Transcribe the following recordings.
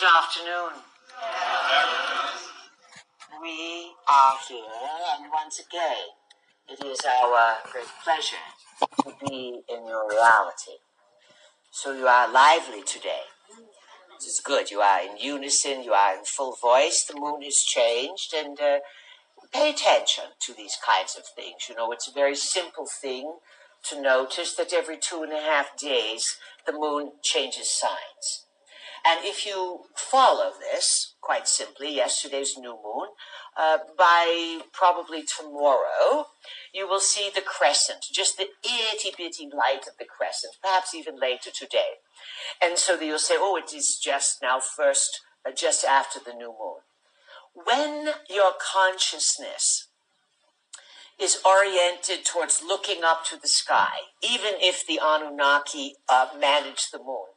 Good afternoon. We are here, and once again, it is our great pleasure to be in your reality. So you are lively today. This is good. You are in unison. You are in full voice. The moon has changed, and pay attention to these kinds of things. You know, it's a very simple thing to notice that every 2.5 days, the moon changes signs. And if you follow this, quite simply, yesterday's new moon, by probably tomorrow, you will see the crescent, just the itty-bitty light of the crescent, perhaps even later today. And so you'll say, oh, it is just now first, just after the new moon. When your consciousness is oriented towards looking up to the sky, even if the Anunnaki manage the moon,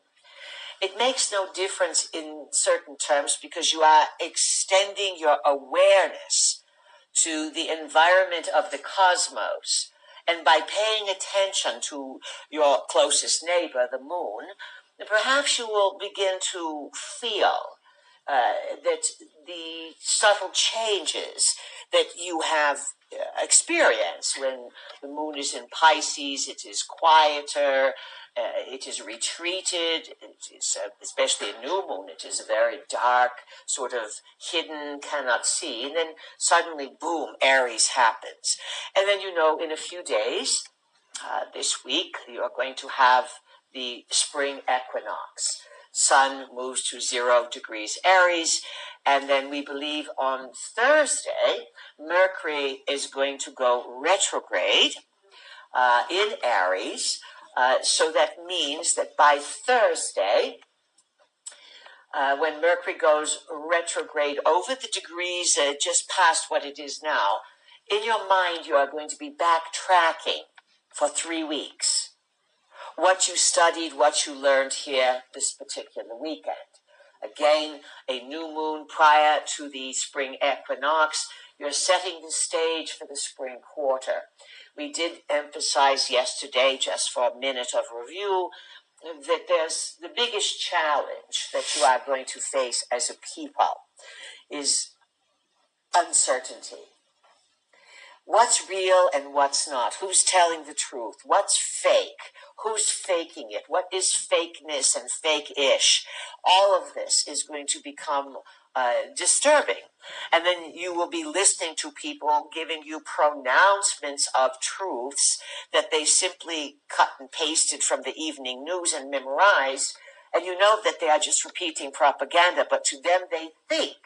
it makes no difference in certain terms because you are extending your awareness to the environment of the cosmos. And by paying attention to your closest neighbor, the moon, perhaps you will begin to feel that the subtle changes that you have experienced when the moon is in Pisces. It is quieter. It is retreated. It is, especially a new moon, it is very dark, sort of hidden, cannot see. And then suddenly, boom, Aries happens. And then, you know, in a few days, this week, you are going to have the spring equinox. Sun moves to 0 degrees Aries. And then we believe on Thursday, Mercury is going to go retrograde in Aries. So that means that by Thursday, when Mercury goes retrograde over the degrees just past what it is now, in your mind you are going to be backtracking for 3 weeks. What you studied, what you learned here this particular weekend. Again, a new moon prior to the spring equinox. You're setting the stage for the spring quarter. We did emphasize yesterday, just for a minute of review, that there's the biggest challenge that you are going to face as a people is uncertainty. What's real and what's not? Who's telling the truth? What's fake? Who's faking it? What is fakeness and fake-ish? All of this is going to become disturbing. And then you will be listening to people giving you pronouncements of truths that they simply cut and pasted from the evening news and memorized. And you know that they are just repeating propaganda, but to them they think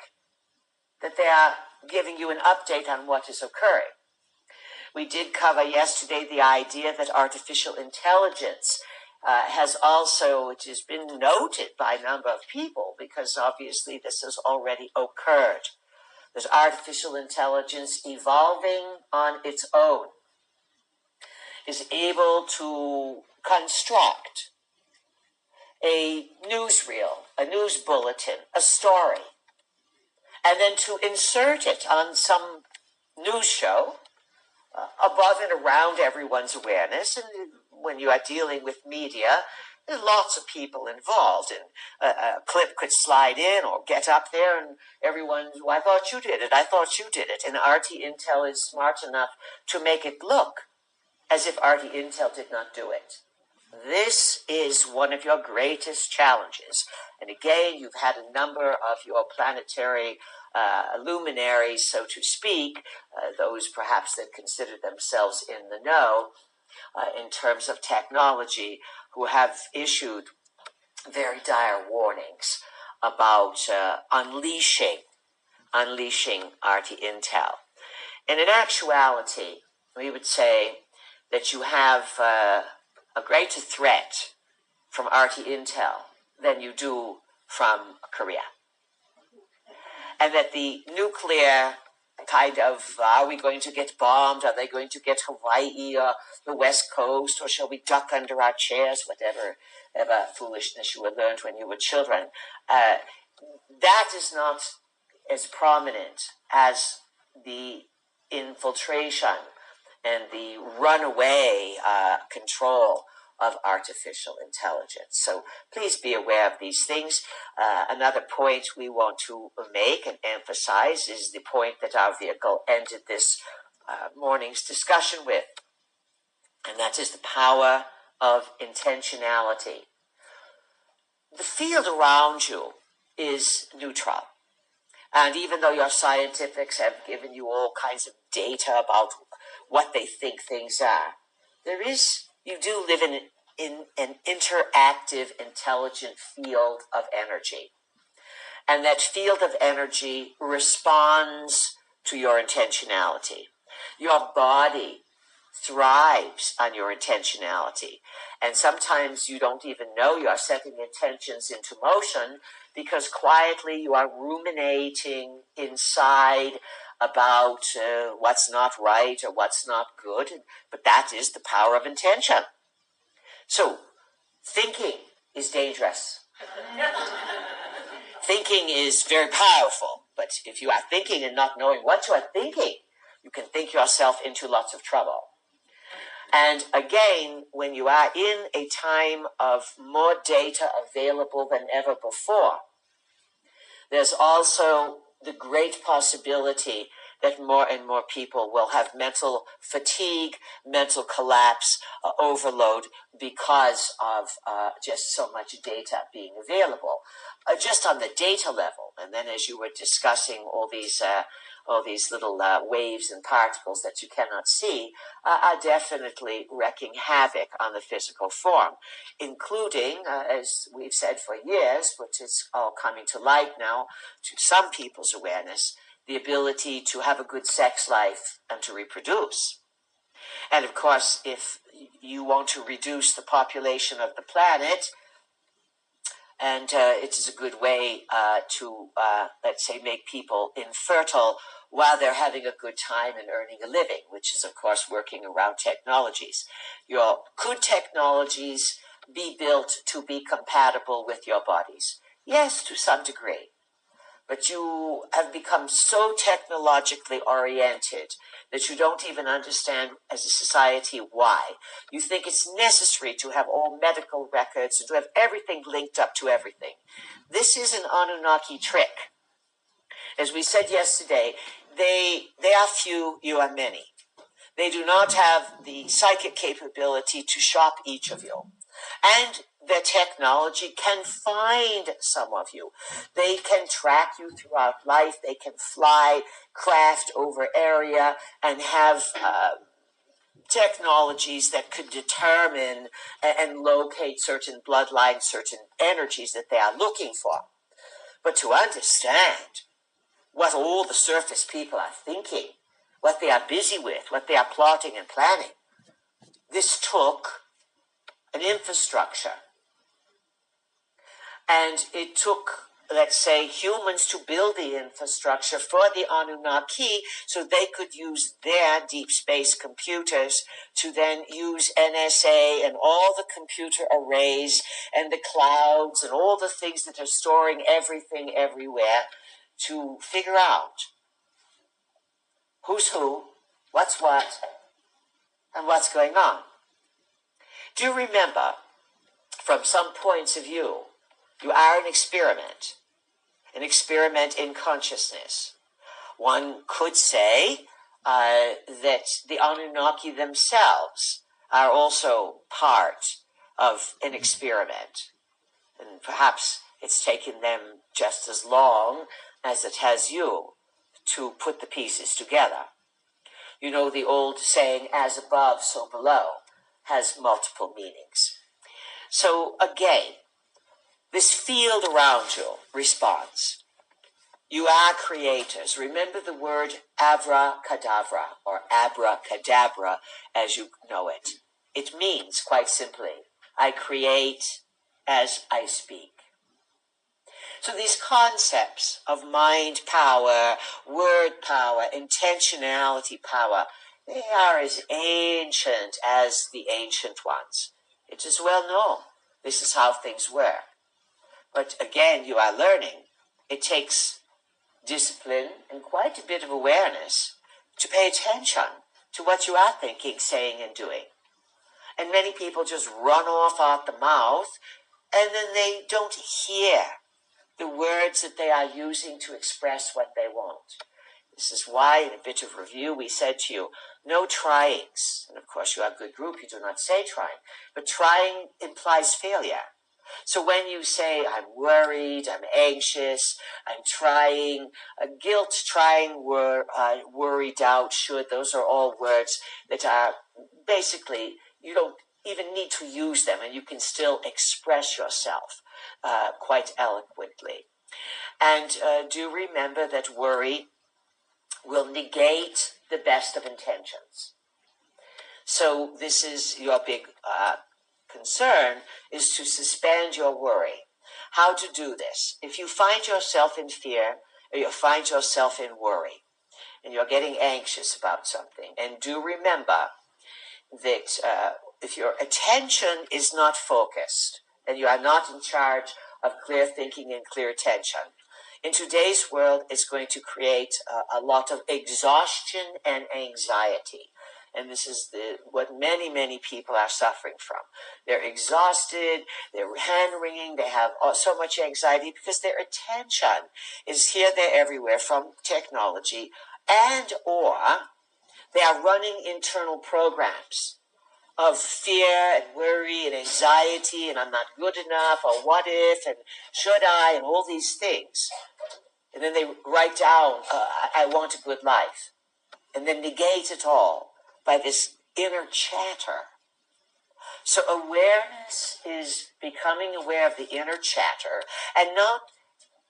that they are giving you an update on what is occurring. We did cover yesterday the idea that artificial intelligence has also, it has been noted by a number of people because obviously this has already occurred. There's artificial intelligence evolving on its own, is able to construct a newsreel, a news bulletin, a story, and then to insert it on some news show above and around everyone's awareness. And when you are dealing with media, there's lots of people involved, and a clip could slide in or get up there, and everyone, well, I thought you did it, I thought you did it. And RT Intel is smart enough to make it look as if RT Intel did not do it. This is one of your greatest challenges. And again, you've had a number of your planetary luminaries, so to speak, those perhaps that consider themselves in the know in terms of technology, who have issued very dire warnings about unleashing RT Intel. And in actuality, we would say that you have a greater threat from RT Intel than you do from Korea. And that the nuclear kind of, are we going to get bombed? Are they going to get Hawaii or the West Coast? Or shall we duck under our chairs? Whatever foolishness you learned when you were children. That is not as prominent as the infiltration and the runaway control of artificial intelligence. So please be aware of these things. Another point we want to make and emphasize is the point that our vehicle ended this morning's discussion with, and that is the power of intentionality. The field around you is neutral. And even though your scientifics have given you all kinds of data about what they think things are, you do live in an interactive, intelligent field of energy. And that field of energy responds to your intentionality. Your body thrives on your intentionality. And sometimes you don't even know you're setting intentions into motion because quietly you are ruminating inside about what's not right or what's not good. But that is the power of intention. So, thinking is dangerous. Thinking is very powerful. But if you are thinking and not knowing what you are thinking, you can think yourself into lots of trouble. And again, when you are in a time of more data available than ever before, there's also the great possibility that more and more people will have mental fatigue, mental collapse, overload because of just so much data being available, just on the data level. And then as you were discussing all these little waves and particles that you cannot see are definitely wreaking havoc on the physical form, including, as we've said for years, which is all coming to light now to some people's awareness, the ability to have a good sex life and to reproduce. And of course, if you want to reduce the population of the planet, and it is a good way to, let's say, make people infertile while they're having a good time and earning a living, which is, of course, working around technologies. Could technologies be built to be compatible with your bodies? Yes, to some degree. But you have become so technologically oriented that you don't even understand as a society why. You think it's necessary to have all medical records and to have everything linked up to everything. This is an Anunnaki trick. As we said yesterday, they are few, you are many. They do not have the psychic capability to shop each of you. And their technology can find some of you. They can track you throughout life. They can fly craft over area and have technologies that could determine and locate certain bloodlines, certain energies that they are looking for. But to understand what all the surface people are thinking, what they are busy with, what they are plotting and planning, this took an infrastructure. And it took, let's say, humans to build the infrastructure for the Anunnaki so they could use their deep space computers to then use NSA and all the computer arrays and the clouds and all the things that are storing everything everywhere to figure out who's who, what's what, and what's going on. Do remember, from some points of view, you are an experiment in consciousness. One could say that the Anunnaki themselves are also part of an experiment. And perhaps it's taken them just as long as it has you to put the pieces together. You know the old saying, as above, so below, has multiple meanings. So again, this field around you responds. You are creators. Remember the word abracadabra, or abracadabra as you know it. It means, quite simply, I create as I speak. So these concepts of mind power, word power, intentionality power, they are as ancient as the ancient ones. It is well known. This is how things were. But again, you are learning. It takes discipline and quite a bit of awareness to pay attention to what you are thinking, saying, and doing. And many people just run off out the mouth, and then they don't hear the words that they are using to express what they want. This is why, in a bit of review, we said to you, no tryings. And of course, you have a good group, you do not say trying. But trying implies failure. So when you say, I'm worried, I'm anxious, I'm trying, guilt, trying, worry, doubt, should, those are all words that are basically, you don't even need to use them, and you can still express yourself quite eloquently. And do remember that worry will negate the best of intentions. So this is your big concern, is to suspend your worry. How to do this? If you find yourself in fear, or you find yourself in worry, and you're getting anxious about something, and do remember that if your attention is not focused, and you are not in charge of clear thinking and clear attention, in today's world, it's going to create a lot of exhaustion and anxiety. And this is what many, many people are suffering from. They're exhausted, they're hand-wringing, they have so much anxiety because their attention is here, there, everywhere from technology, and or they are running internal programs of fear and worry and anxiety, and I'm not good enough, or what if, and should I, and all these things. And then they write down, I want a good life, and then negate it all by this inner chatter. So awareness is becoming aware of the inner chatter, and not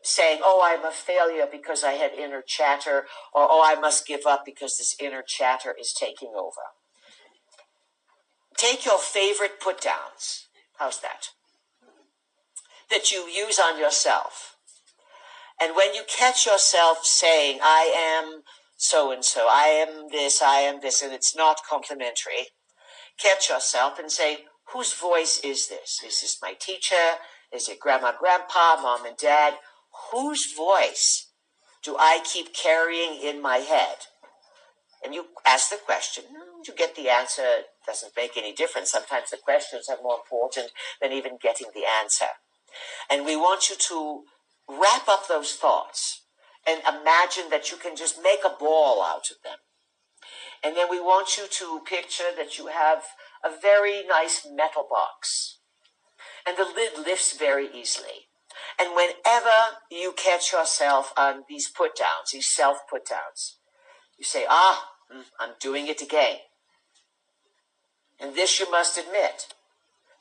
saying, oh, I'm a failure because I had inner chatter, or oh, I must give up because this inner chatter is taking over. Take your favorite put-downs. How's that? That you use on yourself. And when you catch yourself saying, I am so-and-so, I am this, and it's not complimentary, catch yourself and say, whose voice is this? Is this my teacher? Is it grandma, grandpa, mom, and dad? Whose voice do I keep carrying in my head? And you ask the question, you get the answer. It doesn't make any difference. Sometimes the questions are more important than even getting the answer. And we want you to wrap up those thoughts and imagine that you can just make a ball out of them. And then we want you to picture that you have a very nice metal box. And the lid lifts very easily. And whenever you catch yourself on these put-downs, these self-put-downs, you say, I'm doing it again. And this you must admit.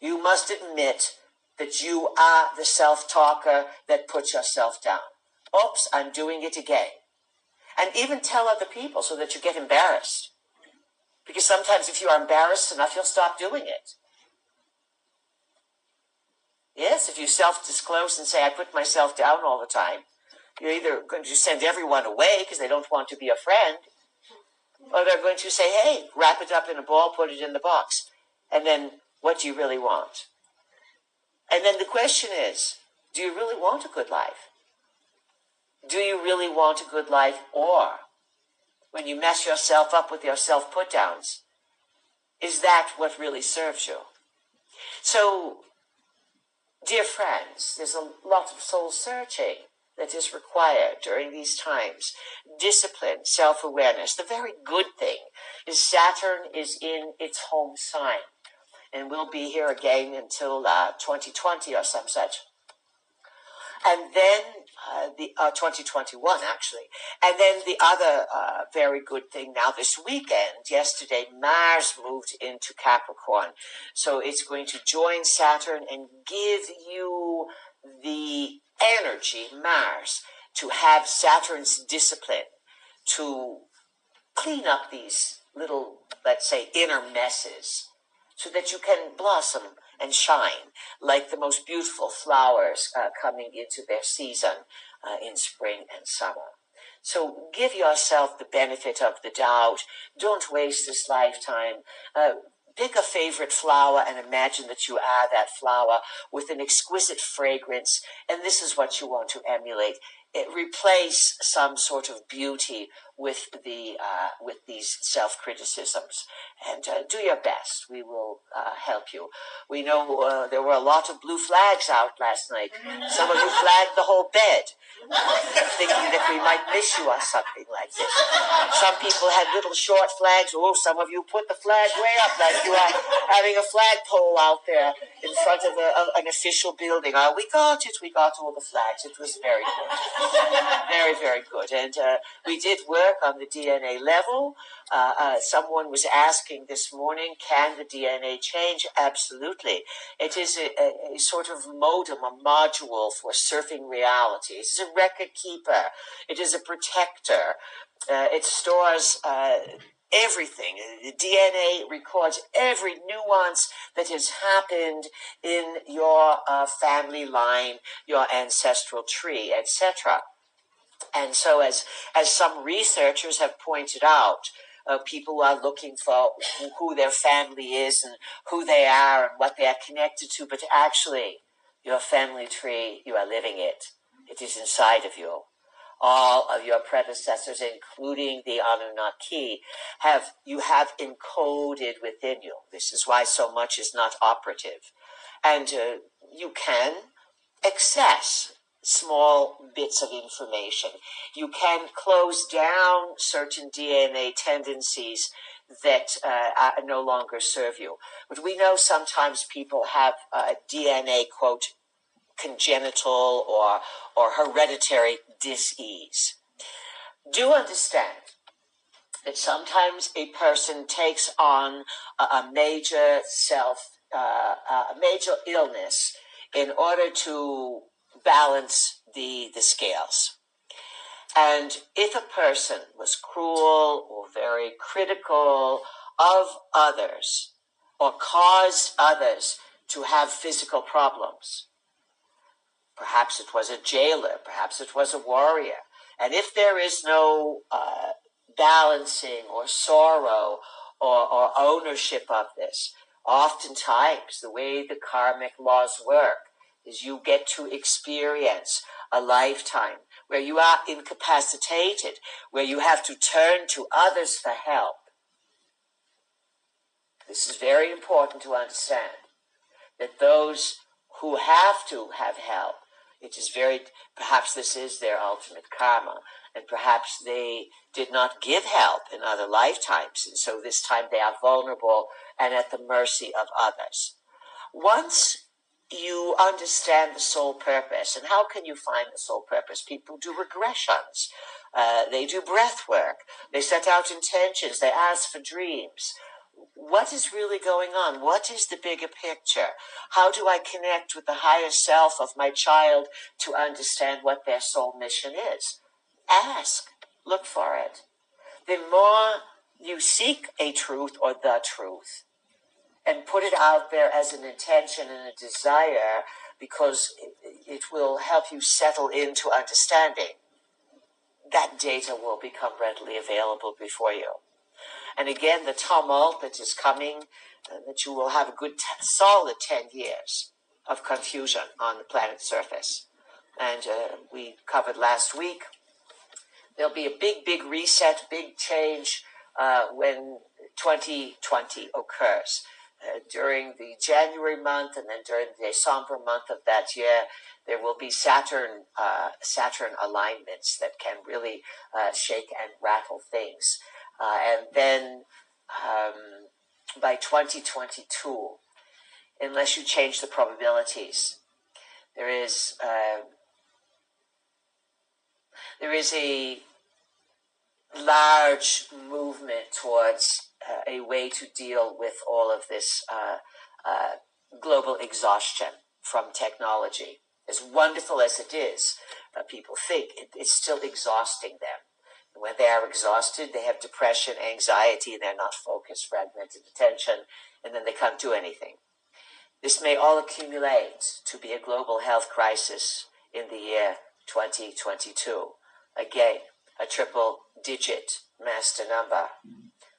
You must admit that you are the self-talker that puts yourself down. Oops, I'm doing it again. And even tell other people so that you get embarrassed. Because sometimes if you are embarrassed enough, you'll stop doing it. Yes, if you self-disclose and say, I put myself down all the time, you're either going to send everyone away because they don't want to be a friend, or they're going to say, hey, wrap it up in a ball, put it in the box. And then, what do you really want? And then the question is, do you really want a good life? Do you really want a good life? Or, when you mess yourself up with your self-put-downs, is that what really serves you? So, dear friends, there's a lot of soul-searching that is required during these times. Discipline, self-awareness. The very good thing is Saturn is in its home sign. And we'll be here again until 2020 or some such. And then, 2021 actually. And then the other very good thing now this weekend, yesterday, Mars moved into Capricorn. So it's going to join Saturn and give you the energy, Mars, to have Saturn's discipline, to clean up these little, let's say, inner messes, so that you can blossom and shine like the most beautiful flowers coming into their season in spring and summer. So give yourself the benefit of the doubt. Don't waste this lifetime. Pick a favorite flower and imagine that you are that flower with an exquisite fragrance, and this is what you want to emulate. Replace some sort of beauty with these self-criticisms, and do your best. We will help you. We know there were a lot of blue flags out last night. Some of you flagged the whole bed, thinking that we might miss you or something like this. Some people had little short flags. Oh, some of you put the flag way up, like you are having a flagpole out there in front of an official building. We got it. We got all the flags. It was very good. Very, very good. And we did work on the DNA level. Someone was asking this morning, can the DNA change? Absolutely. It is a sort of modem, a module for surfing reality. It is a record keeper. It is a protector. It stores everything. The DNA records every nuance that has happened in your family line, your ancestral tree, etc. And so as some researchers have pointed out, people are looking for who their family is and who they are and what they are connected to, but actually, your family tree, you are living it. It is inside of you. All of your predecessors, including the Anunnaki, you have encoded within you. This is why so much is not operative. And you can access small bits of information. You can close down certain DNA tendencies that no longer serve you. But we know sometimes people have DNA, quote, congenital or hereditary dis-ease. Do understand that sometimes a person takes on a major major illness in order to balance the scales. And if a person was cruel or very critical of others or caused others to have physical problems, perhaps it was a jailer, perhaps it was a warrior, and if there is no balancing or sorrow or ownership of this, oftentimes the way the karmic laws work is you get to experience a lifetime where you are incapacitated, where you have to turn to others for help. This is very important to understand, that those who have to have help, perhaps this is their ultimate karma, and perhaps they did not give help in other lifetimes, and so this time they are vulnerable and at the mercy of others. Once you understand the soul purpose, and how can you find the soul purpose? People do regressions, they do breath work, they set out intentions, they ask for dreams. What is really going on? What is the bigger picture? How do I connect with the higher self of my child to understand what their soul mission is? Ask, look for it. The more you seek a truth or the truth and put it out there as an intention and a desire, because it will help you settle into understanding, that data will become readily available before you. And again, the tumult that is coming, that you will have a good, solid 10 years of confusion on the planet's surface. And we covered last week, there'll be a big reset, big change when 2020 occurs. During the January month and then during the December month of that year, there will be Saturn alignments that can really shake and rattle things. And then by 2022, unless you change the probabilities, there is a large movement towards a way to deal with all of this global exhaustion from technology. As wonderful as it is, people think it's still exhausting them. And when they are exhausted, they have depression, anxiety, and they're not focused, fragmented attention, and then they can't do anything. This may all accumulate to be a global health crisis in the year 2022. Again, a triple-digit master number.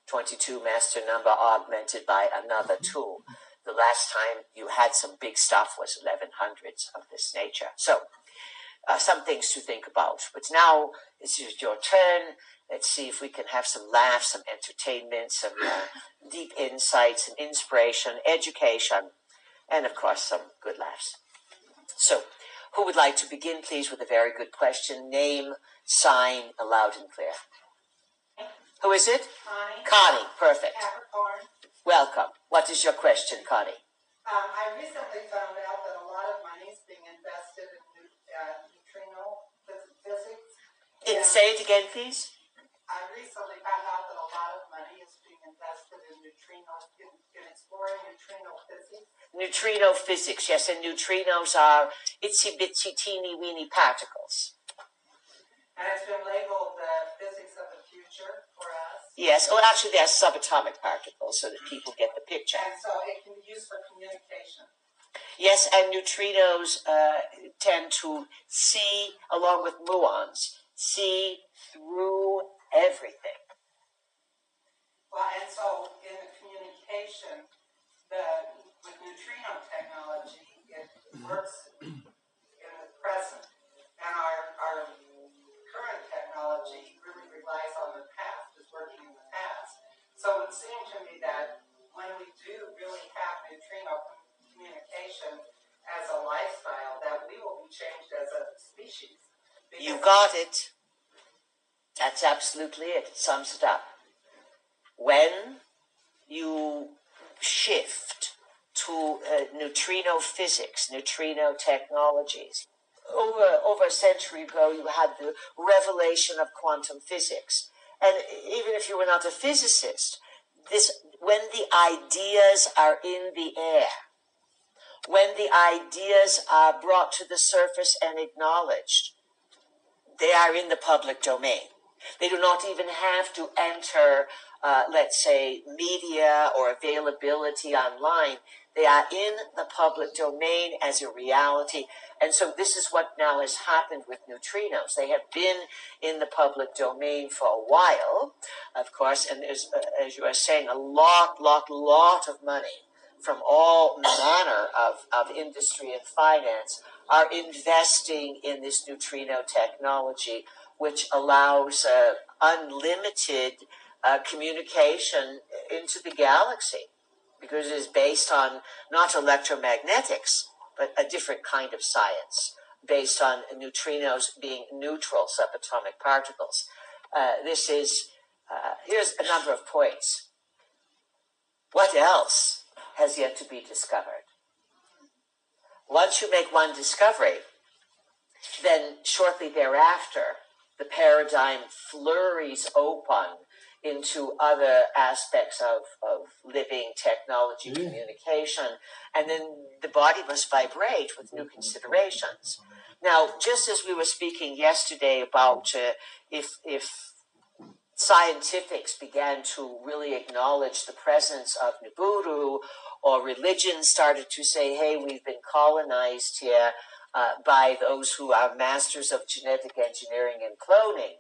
22 master number augmented by another 2. The last time you had some big stuff was 1100s of this nature. So, some things to think about. But now it's your turn. Let's see if we can have some laughs, some entertainment, some deep insights and inspiration, education, and of course some good laughs. So, who would like to begin, please, with a very good question? Name, sign, loud and clear. Who is it? Connie. Connie, perfect. Capricorn. Welcome. What is your question, Connie? I recently found out that a lot of money is being invested in neutrino physics. Say it again, please. I recently found out that a lot of money is being invested in exploring neutrino physics. Neutrino physics, yes, and neutrinos are itsy-bitsy, teeny-weeny particles. And it's been labeled the physics of the future for us. Yes, well, actually, they are subatomic particles, so that people get the picture. And so it can be used for communication. Yes, and neutrinos tend to see, along with muons, see through everything. Well, and so in the communication, with neutrino technology, it works in the present. And our current technology really relies on the past, is working in the past. So it seemed to me that when we do really have neutrino communication as a lifestyle, that we will be changed as a species. You got it. That's absolutely it. It sums it up. When you shift to neutrino physics, neutrino technologies, over a century ago, you had the revelation of quantum physics. And even if you were not a physicist, when the ideas are in the air, when the ideas are brought to the surface and acknowledged, they are in the public domain. They do not even have to enter, let's say, media or availability online. They are in the public domain as a reality. And so this is what now has happened with neutrinos. They have been in the public domain for a while, of course, and there's, as you are saying, a lot of money from all manner of industry and finance are investing in this neutrino technology, which allows unlimited communication into the galaxy, because it is based on not electromagnetics, but a different kind of science, based on neutrinos being neutral subatomic particles. Here's a number of points. What else has yet to be discovered? Once you make one discovery, then shortly thereafter, the paradigm flurries open into other aspects of living technology, communication, and then the body must vibrate with new considerations. Now, just as we were speaking yesterday about if scientifics began to really acknowledge the presence of Nibiru, or religion started to say, hey, we've been colonized here by those who are masters of genetic engineering and cloning,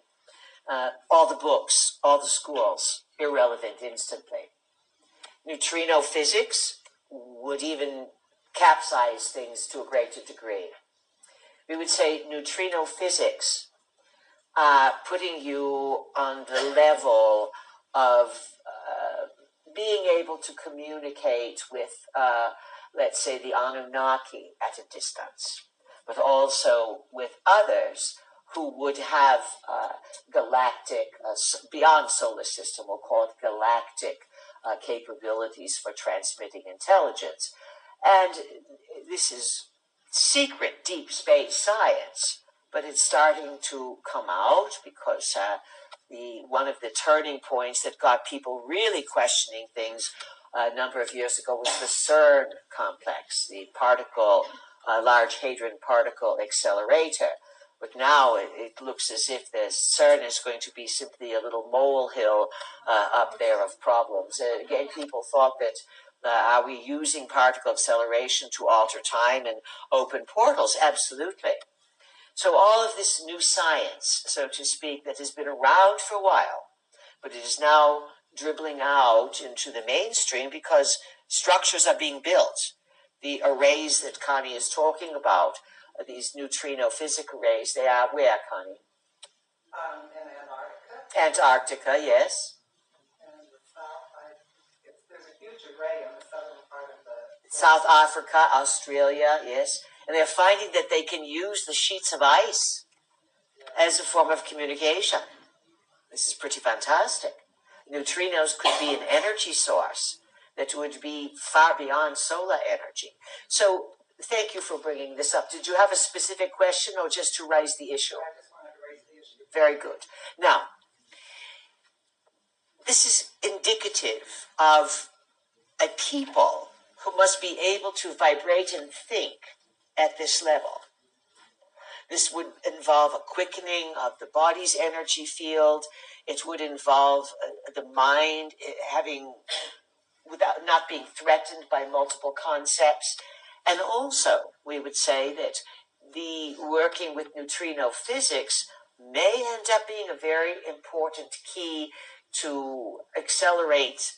all the books, all the schools, irrelevant instantly. Neutrino physics would even capsize things to a greater degree. We would say neutrino physics, putting you on the level of being able to communicate with, let's say, the Anunnaki at a distance, but also with others who would have galactic, beyond solar system, we'll call it galactic capabilities for transmitting intelligence. And this is secret deep space science, but it's starting to come out because one of the turning points that got people really questioning things a number of years ago was the CERN complex, the Large Hadron Particle Accelerator. But now it looks as if the CERN is going to be simply a little molehill up there of problems. Again, people thought that are we using particle acceleration to alter time and open portals? Absolutely. So all of this new science, so to speak, that has been around for a while, but it is now dribbling out into the mainstream because structures are being built. The arrays that Connie is talking about, these neutrino physics arrays, they are where, Connie? In Antarctica. Antarctica, yes. And in the south, there's a huge array in the southern part of the South Africa, Australia, yes. And they're finding that they can use the sheets of ice as a form of communication. This is pretty fantastic. Neutrinos could be an energy source that would be far beyond solar energy. So thank you for bringing this up. Did you have a specific question or just to raise the issue? I just wanted to raise the issue. Very good. Now, this is indicative of a people who must be able to vibrate and think at this level. This would involve a quickening of the body's energy field. It would involve the mind without not being threatened by multiple concepts. And also, we would say that the working with neutrino physics may end up being a very important key to accelerate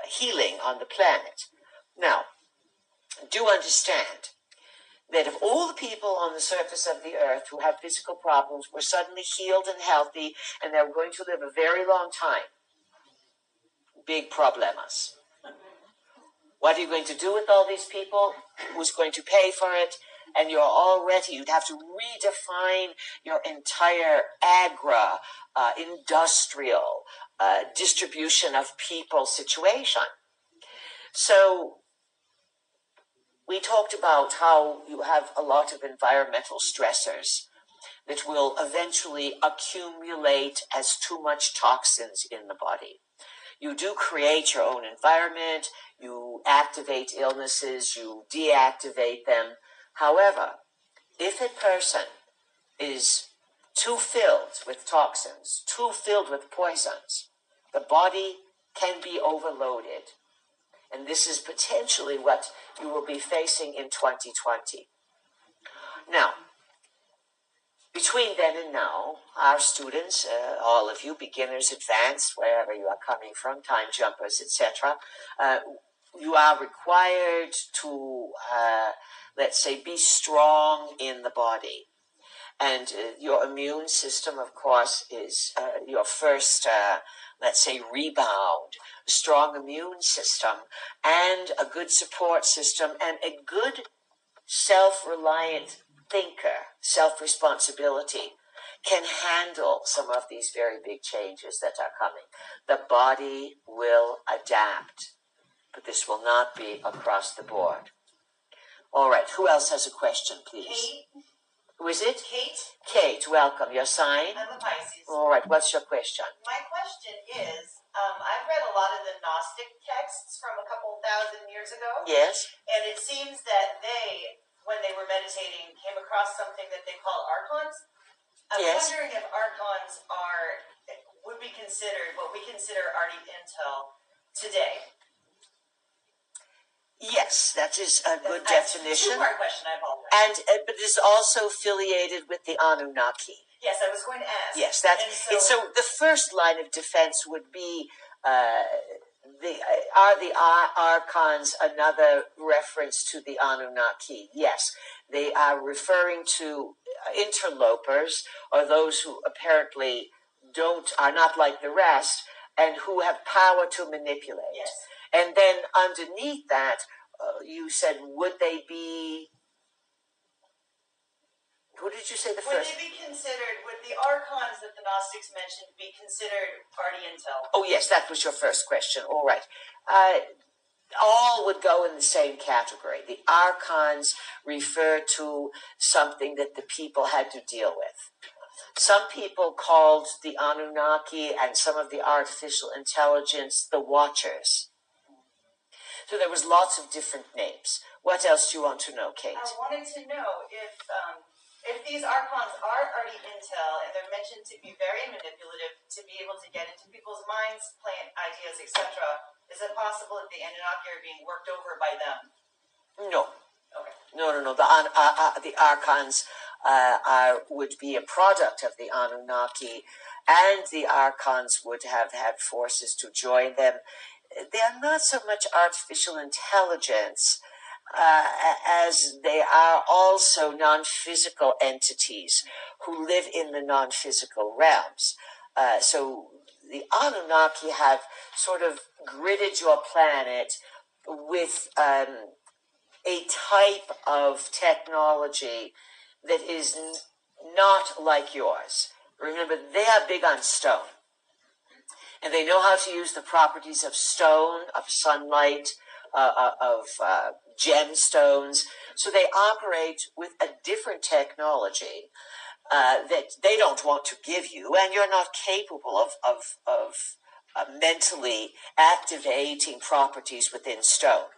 healing on the planet. Now, do understand that if all the people on the surface of the earth who have physical problems were suddenly healed and healthy and they were going to live a very long time, big problemas. What are you going to do with all these people? Who's going to pay for it? And you'd have to redefine your entire industrial distribution of people situation. So we talked about how you have a lot of environmental stressors that will eventually accumulate as too much toxins in the body. You do create your own environment, you activate illnesses, you deactivate them. However, if a person is too filled with toxins, too filled with poisons, the body can be overloaded. And this is potentially what you will be facing in 2020. Now, between then and now, our students, all of you, beginners, advanced, wherever you are coming from, time jumpers, etc., you are required to, let's say, be strong in the body. And your immune system, of course, is your first, let's say, rebound. A strong immune system and a good support system and a good self-reliant thinker, self-responsibility can handle some of these very big changes that are coming. The body will adapt, but this will not be across the board. All right, who else has a question, please? Kate. Who is it? Kate. Kate, welcome. Your sign? I'm a Pisces. All right, what's your question? My question is, I've read a lot of the Gnostic texts from a couple thousand years ago. Yes. And it seems that they, when they were meditating, came across something that they call archons. I'm wondering if archons would be considered what we consider Arti Intel today. Yes, that is a good definition. Two-part question, I apologize. But it is also affiliated with the Anunnaki. Yes, I was going to ask. Yes, so the first line of defense would be are the archons another reference to the Anunnaki? Yes, they are referring to interlopers or those who apparently are not like the rest and who have power to manipulate. Yes. And then underneath that, you said, would they be... Who did you say the first? Would the archons that the Gnostics mentioned be considered Arti Intel? Oh, yes, that was your first question. All right. All would go in the same category. The archons refer to something that the people had to deal with. Some people called the Anunnaki and some of the artificial intelligence the Watchers. So there was lots of different names. What else do you want to know, Kate? I wanted to know if these archons are Arti Intel and they're mentioned to be very manipulative, to be able to get into people's minds, plant ideas, etc., is it possible that the Anunnaki are being worked over by them? No. Okay. No. The archons would be a product of the Anunnaki, and the archons would have had forces to join them. They are not so much artificial intelligence as they are also non-physical entities who live in the non-physical realms. So the Anunnaki have sort of gridded your planet with a type of technology that is not like yours. Remember, they are big on stone. And they know how to use the properties of stone, of sunlight, of gemstones. So they operate with a different technology that they don't want to give you, and you're not capable of mentally activating properties within stone.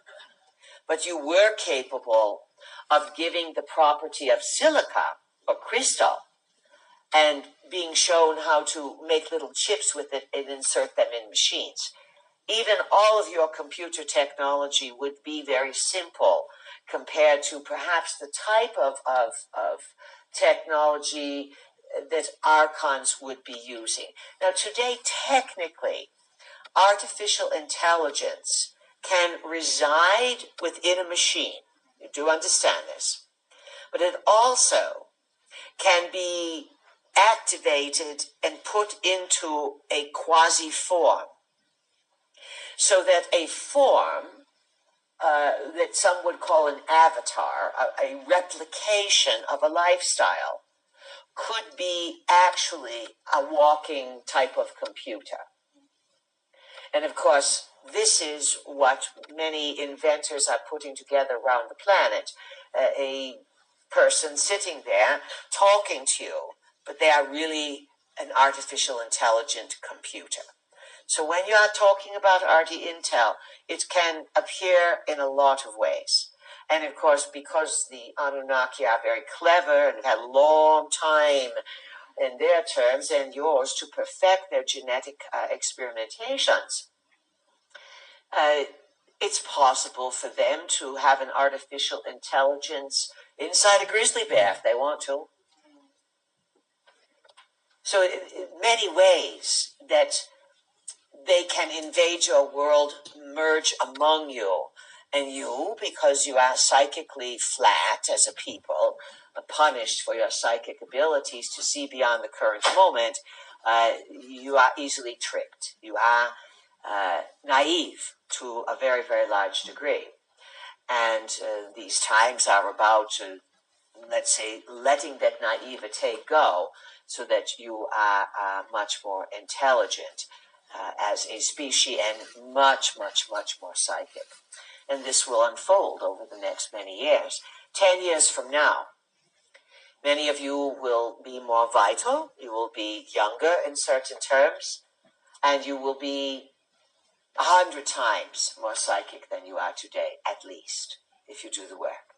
But you were capable of giving the property of silica or crystal and being shown how to make little chips with it and insert them in machines. Even all of your computer technology would be very simple compared to perhaps the type of technology that archons would be using. Now, today, technically, artificial intelligence can reside within a machine. You do understand this. But it also can be activated and put into a quasi-form, so that a form that some would call an avatar, a replication of a lifestyle, could be actually a walking type of computer. And of course, this is what many inventors are putting together around the planet. A person sitting there talking to you, but they are really an artificial intelligent computer. So when you are talking about RT Intel, it can appear in a lot of ways. And of course, because the Anunnaki are very clever and had a long time in their terms and yours to perfect their genetic experimentations, it's possible for them to have an artificial intelligence inside a grizzly bear if they want to. So in many ways that they can invade your world, merge among you, and you, because you are psychically flat as a people, punished for your psychic abilities to see beyond the current moment, you are easily tricked. You are naive to a very, very large degree. And these times are about, let's say, letting that naivete go so that you are much more intelligent as a species and much, much, much more psychic. And this will unfold over the next many years. 10 years from now, many of you will be more vital, you will be younger in certain terms, and you will be 100 times more psychic than you are today, at least, if you do the work.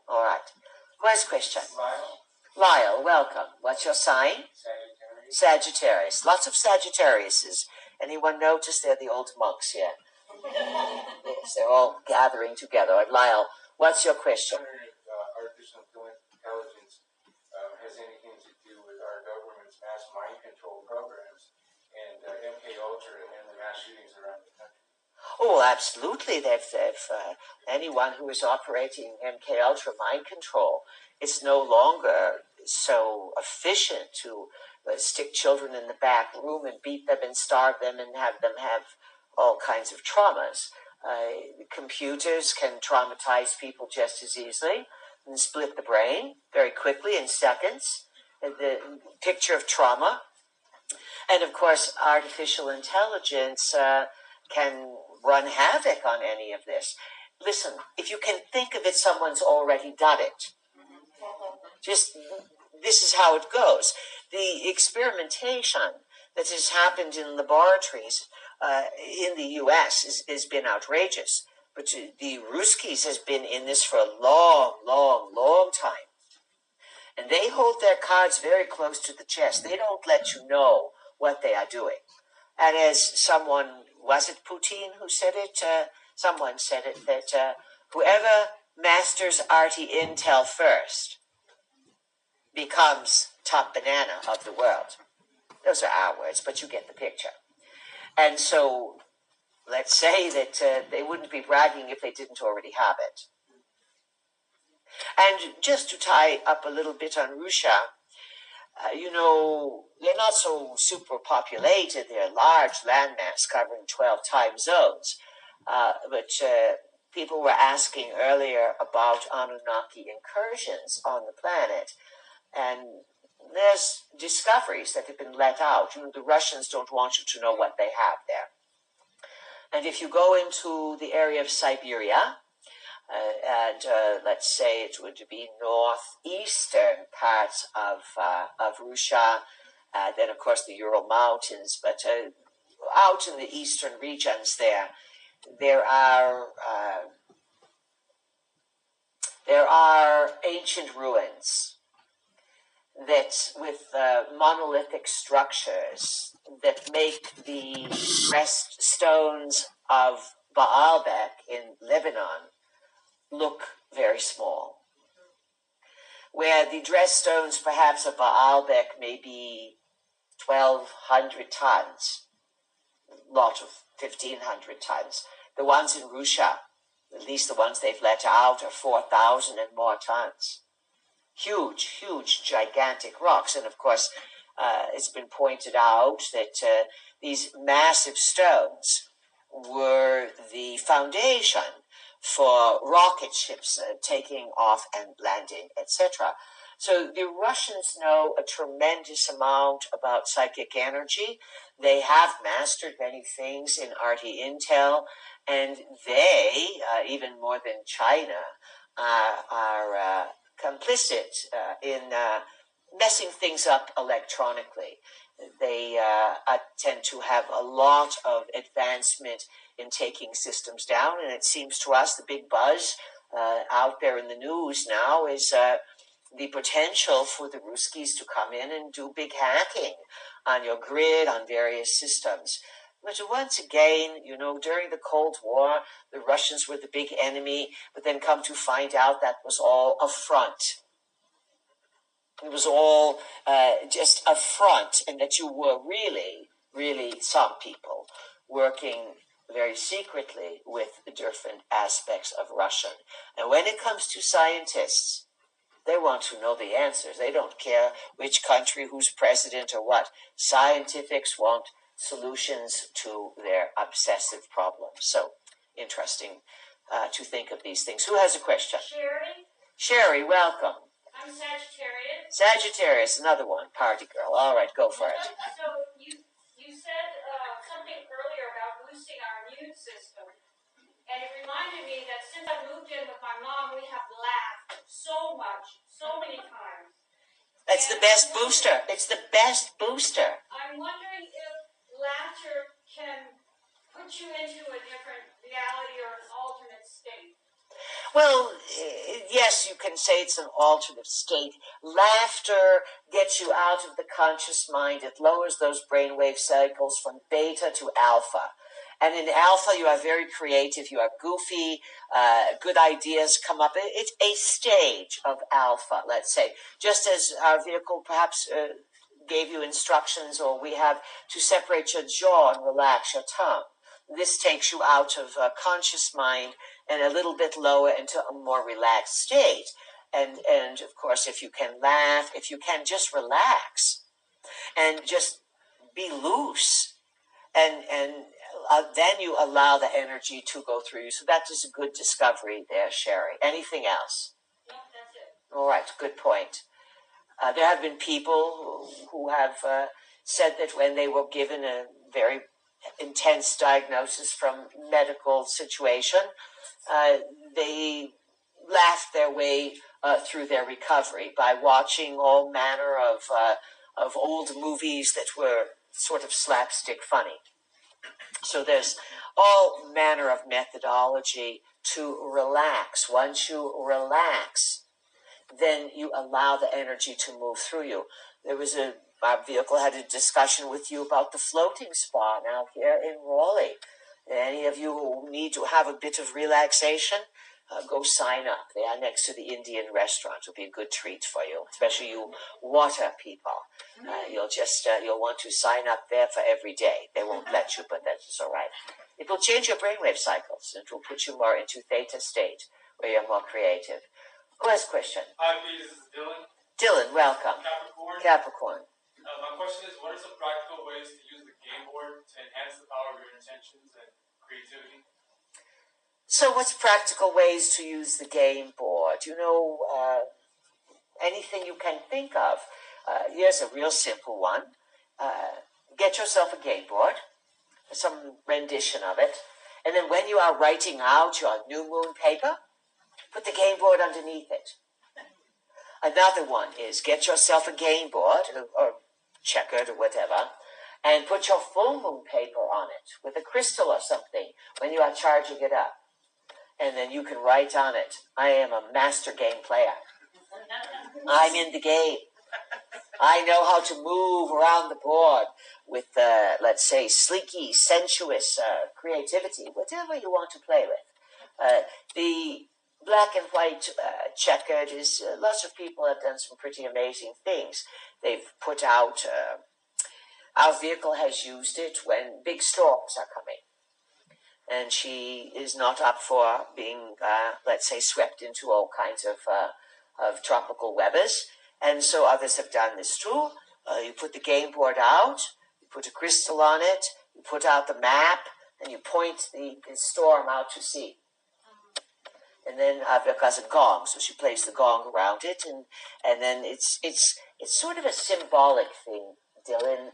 All right. Who has a question? Lyle, welcome. What's your sign? Sagittarius. Lots of Sagittariuses. Anyone notice they're the old monks here? Yes, they're all gathering together. And Lyle, what's your question? I wonder if artificial intelligence has anything to do with our government's mass mind control programs and MK Ultra and the mass shootings around the country. Oh, absolutely. If anyone who is operating MK Ultra mind control, it's no longer so efficient to stick children in the back room and beat them and starve them and have them have all kinds of traumas. Computers can traumatize people just as easily and split the brain very quickly in seconds. The picture of trauma. And of course, artificial intelligence can run havoc on any of this. Listen, if you can think of it, someone's already done it. Just, this is how it goes. The experimentation that has happened in laboratories in the U.S. has been outrageous. But the Ruskies has been in this for a long, long, long time. And they hold their cards very close to the chest. They don't let you know what they are doing. And as someone, was it Putin who said it? Someone said it, that whoever masters RT Intel first becomes top banana of the world. Those are our words, but you get the picture. And so let's say that they wouldn't be bragging if they didn't already have it. And just to tie up a little bit on Russia, they're not so super populated. They're large landmass covering 12 time zones. But people were asking earlier about Anunnaki incursions on the planet. And there's discoveries that have been let out. The Russians don't want you to know what they have there. And if you go into the area of Siberia, and let's say it would be northeastern parts of Russia, then of course the Ural Mountains, but out in the eastern regions there are ancient ruins that with monolithic structures that make the dressed stones of Baalbek in Lebanon look very small. Where the dressed stones perhaps of Baalbek may be 1,200 tons, a lot of 1,500 tons. The ones in Russia, at least the ones they've let out, are 4,000 and more tons. Huge, huge, gigantic rocks. And of course, it's been pointed out that these massive stones were the foundation for rocket ships taking off and landing, etc. So the Russians know a tremendous amount about psychic energy. They have mastered many things in RT Intel, and they, even more than China, are complicit in messing things up electronically. They tend to have a lot of advancement in taking systems down, and it seems to us the big buzz out there in the news now is the potential for the Ruskies to come in and do big hacking on your grid, on various systems. But once again, during the Cold War, the Russians were the big enemy, but then come to find out that was all a front. It was all just a front, and that you were really, really some people working very secretly with the different aspects of Russian. And when it comes to scientists, they want to know the answers. They don't care which country, who's president, or what. Scientifics want solutions to their obsessive problems. So interesting to think of these things. Who has a question? Sherry? Sherry, welcome. I'm Sagittarius. Sagittarius, another one, party girl. All right, go for it. So you said something earlier about boosting our immune system, and it reminded me that since I moved in with my mom, we have laughed so much, so many times. It's the best booster. It's the best booster. I'm wondering if laughter can put you into a different reality or an alternate state. Well, yes, you can say it's an alternate state. Laughter gets you out of the conscious mind. It lowers those brainwave cycles from beta to alpha. And in alpha, you are very creative, you are goofy, good ideas come up. It's a stage of alpha, let's say. Just as our vehicle perhaps gave you instructions, or we have to separate your jaw and relax your tongue. This takes you out of a conscious mind and a little bit lower into a more relaxed state. And of course, if you can laugh, if you can just relax and just be loose, and then you allow the energy to go through you. So that is a good discovery there, Sherry. Anything else? No, that's it. All right, good point. There have been people who have said that when they were given a very intense diagnosis from medical situation, they laughed their way through their recovery by watching all manner of old movies that were sort of slapstick funny. So there's all manner of methodology to relax. Once you relax, then you allow the energy to move through you. Our vehicle had a discussion with you about the floating spa now here in Raleigh. Any of you who need to have a bit of relaxation, go sign up. They are next to the Indian restaurant. It'll be a good treat for you, especially you water people. You'll want to sign up there for every day. They won't let you, but that's all right. It will change your brainwave cycles. It will put you more into theta state, where you're more creative. Who has a question? Hi, Pete. This is Dylan. Dylan, welcome. Capricorn. Capricorn. My question is, what are some practical ways to use the game board to enhance the power of your intentions and creativity? So what's practical ways to use the game board? You know, anything you can think of. Here's a real simple one. Get yourself a game board, some rendition of it, and then when you are writing out your new moon paper, put the game board underneath it. Another one is get yourself a game board, or checkered or whatever, and put your full moon paper on it with a crystal or something when you are charging it up. And then you can write on it, I am a master game player. I'm in the game. I know how to move around the board with, let's say, sleeky, sensuous creativity, whatever you want to play with. The black and white checkered is, lots of people have done some pretty amazing things. They've put out, our vehicle has used it when big storms are coming. And she is not up for being, let's say, swept into all kinds of tropical weathers. And so others have done this too. You put the game board out, you put a crystal on it, you put out the map, and you point the storm out to sea. And then Avika has a gong, so she plays the gong around it, and then it's sort of a symbolic thing, Dylan,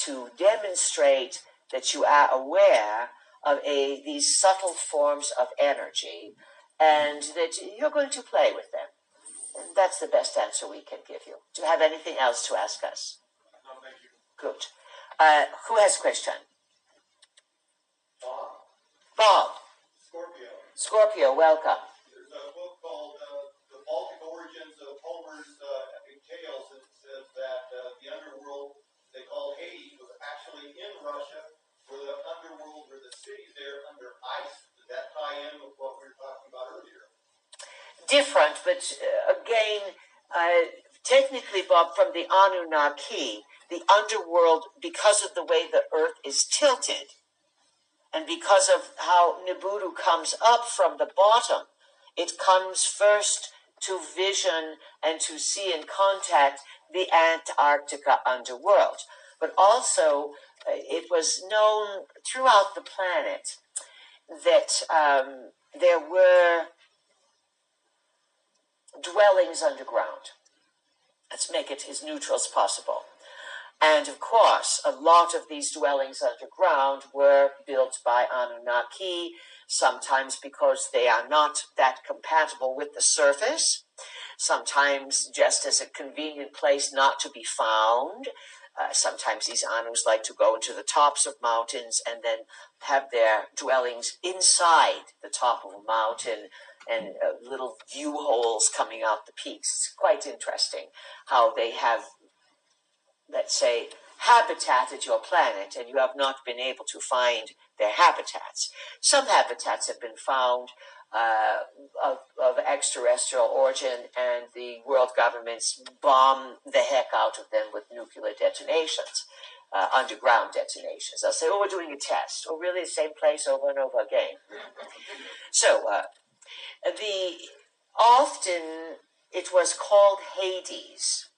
to demonstrate that you are aware of these subtle forms of energy, and that you're going to play with them. And that's the best answer we can give you. Do you have anything else to ask us? No, thank you. Good. Who has a question? Bob. Bob. Scorpio. Scorpio, welcome. There's a book called The Baltic Origins of Homer's Epic Tales, and it says that the underworld they call Hades was actually in Russia, where the underworld, where the cities there under ice. Does that tie in with what we were talking about earlier? Different, but again, technically, Bob, from the Anunnaki, the underworld, because of the way the earth is tilted, and because of how Nibiru comes up from the bottom, it comes first to vision and to see and contact the Antarctica underworld. But also, it was known throughout the planet that there were dwellings underground. Let's make it as neutral as possible. And of course, a lot of these dwellings underground were built by Anunnaki, sometimes because they are not that compatible with the surface, sometimes just as a convenient place not to be found. Sometimes these Anus like to go into the tops of mountains and then have their dwellings inside the top of a mountain, and little view holes coming out the peaks. It's quite interesting how they have, let's say, habitated your planet, and you have not been able to find their habitats. Some habitats have been found of extraterrestrial origin, and the world governments bomb the heck out of them with nuclear detonations, underground detonations. They'll say, oh, we're doing a test. Oh, really? The same place over and over again. So, often it was called Hades.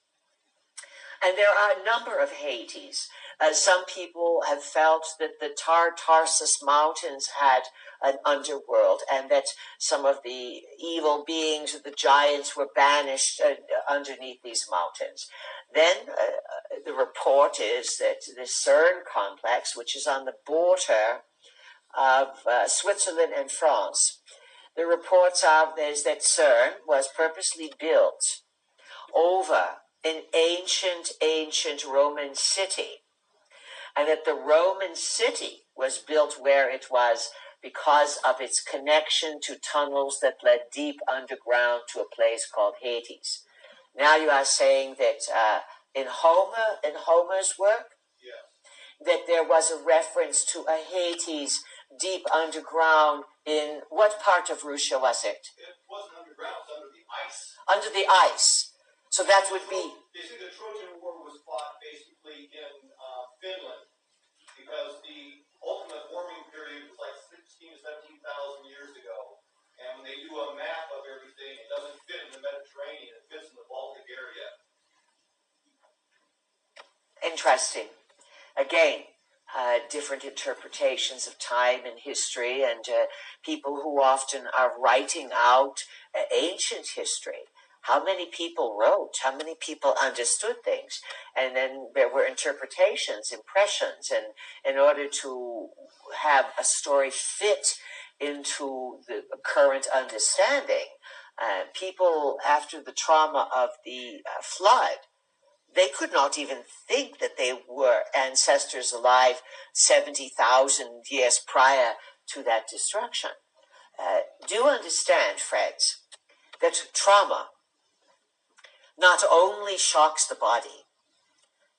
And there are a number of Hades. Some people have felt that the Tartarsus Mountains had an underworld, and that some of the evil beings, the giants, were banished underneath these mountains. Then the report is that the CERN complex, which is on the border of Switzerland and France, the reports are is that CERN was purposely built over an ancient Roman city, and that the Roman city was built where it was because of its connection to tunnels that led deep underground to a place called Hades. Now you are saying that in Homer's work, Yes. that there was a reference to a Hades deep underground in what part of Russia was it? It wasn't underground, it was under the ice. Under the ice. So that would be... They say the Trojan War was fought basically in Finland, because the ultimate warming period was like 16,000 to 17,000 years ago. And when they do a map of everything, it doesn't fit in the Mediterranean, it fits in the Baltic area. interesting. Again, different interpretations of time and history, and people who often are writing out ancient history. How many people wrote? How many people understood things? And then there were interpretations, impressions, and in order to have a story fit into the current understanding, people after the trauma of the flood, they could not even think that they were ancestors alive 70,000 years prior to that destruction. Do understand, friends, that trauma not only shocks the body,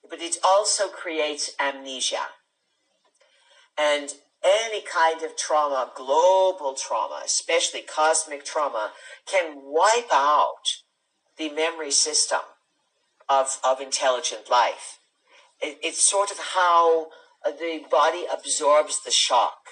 but it also creates amnesia. And any kind of trauma, global trauma, especially cosmic trauma, can wipe out the memory system of intelligent life. It's sort of how the body absorbs the shock,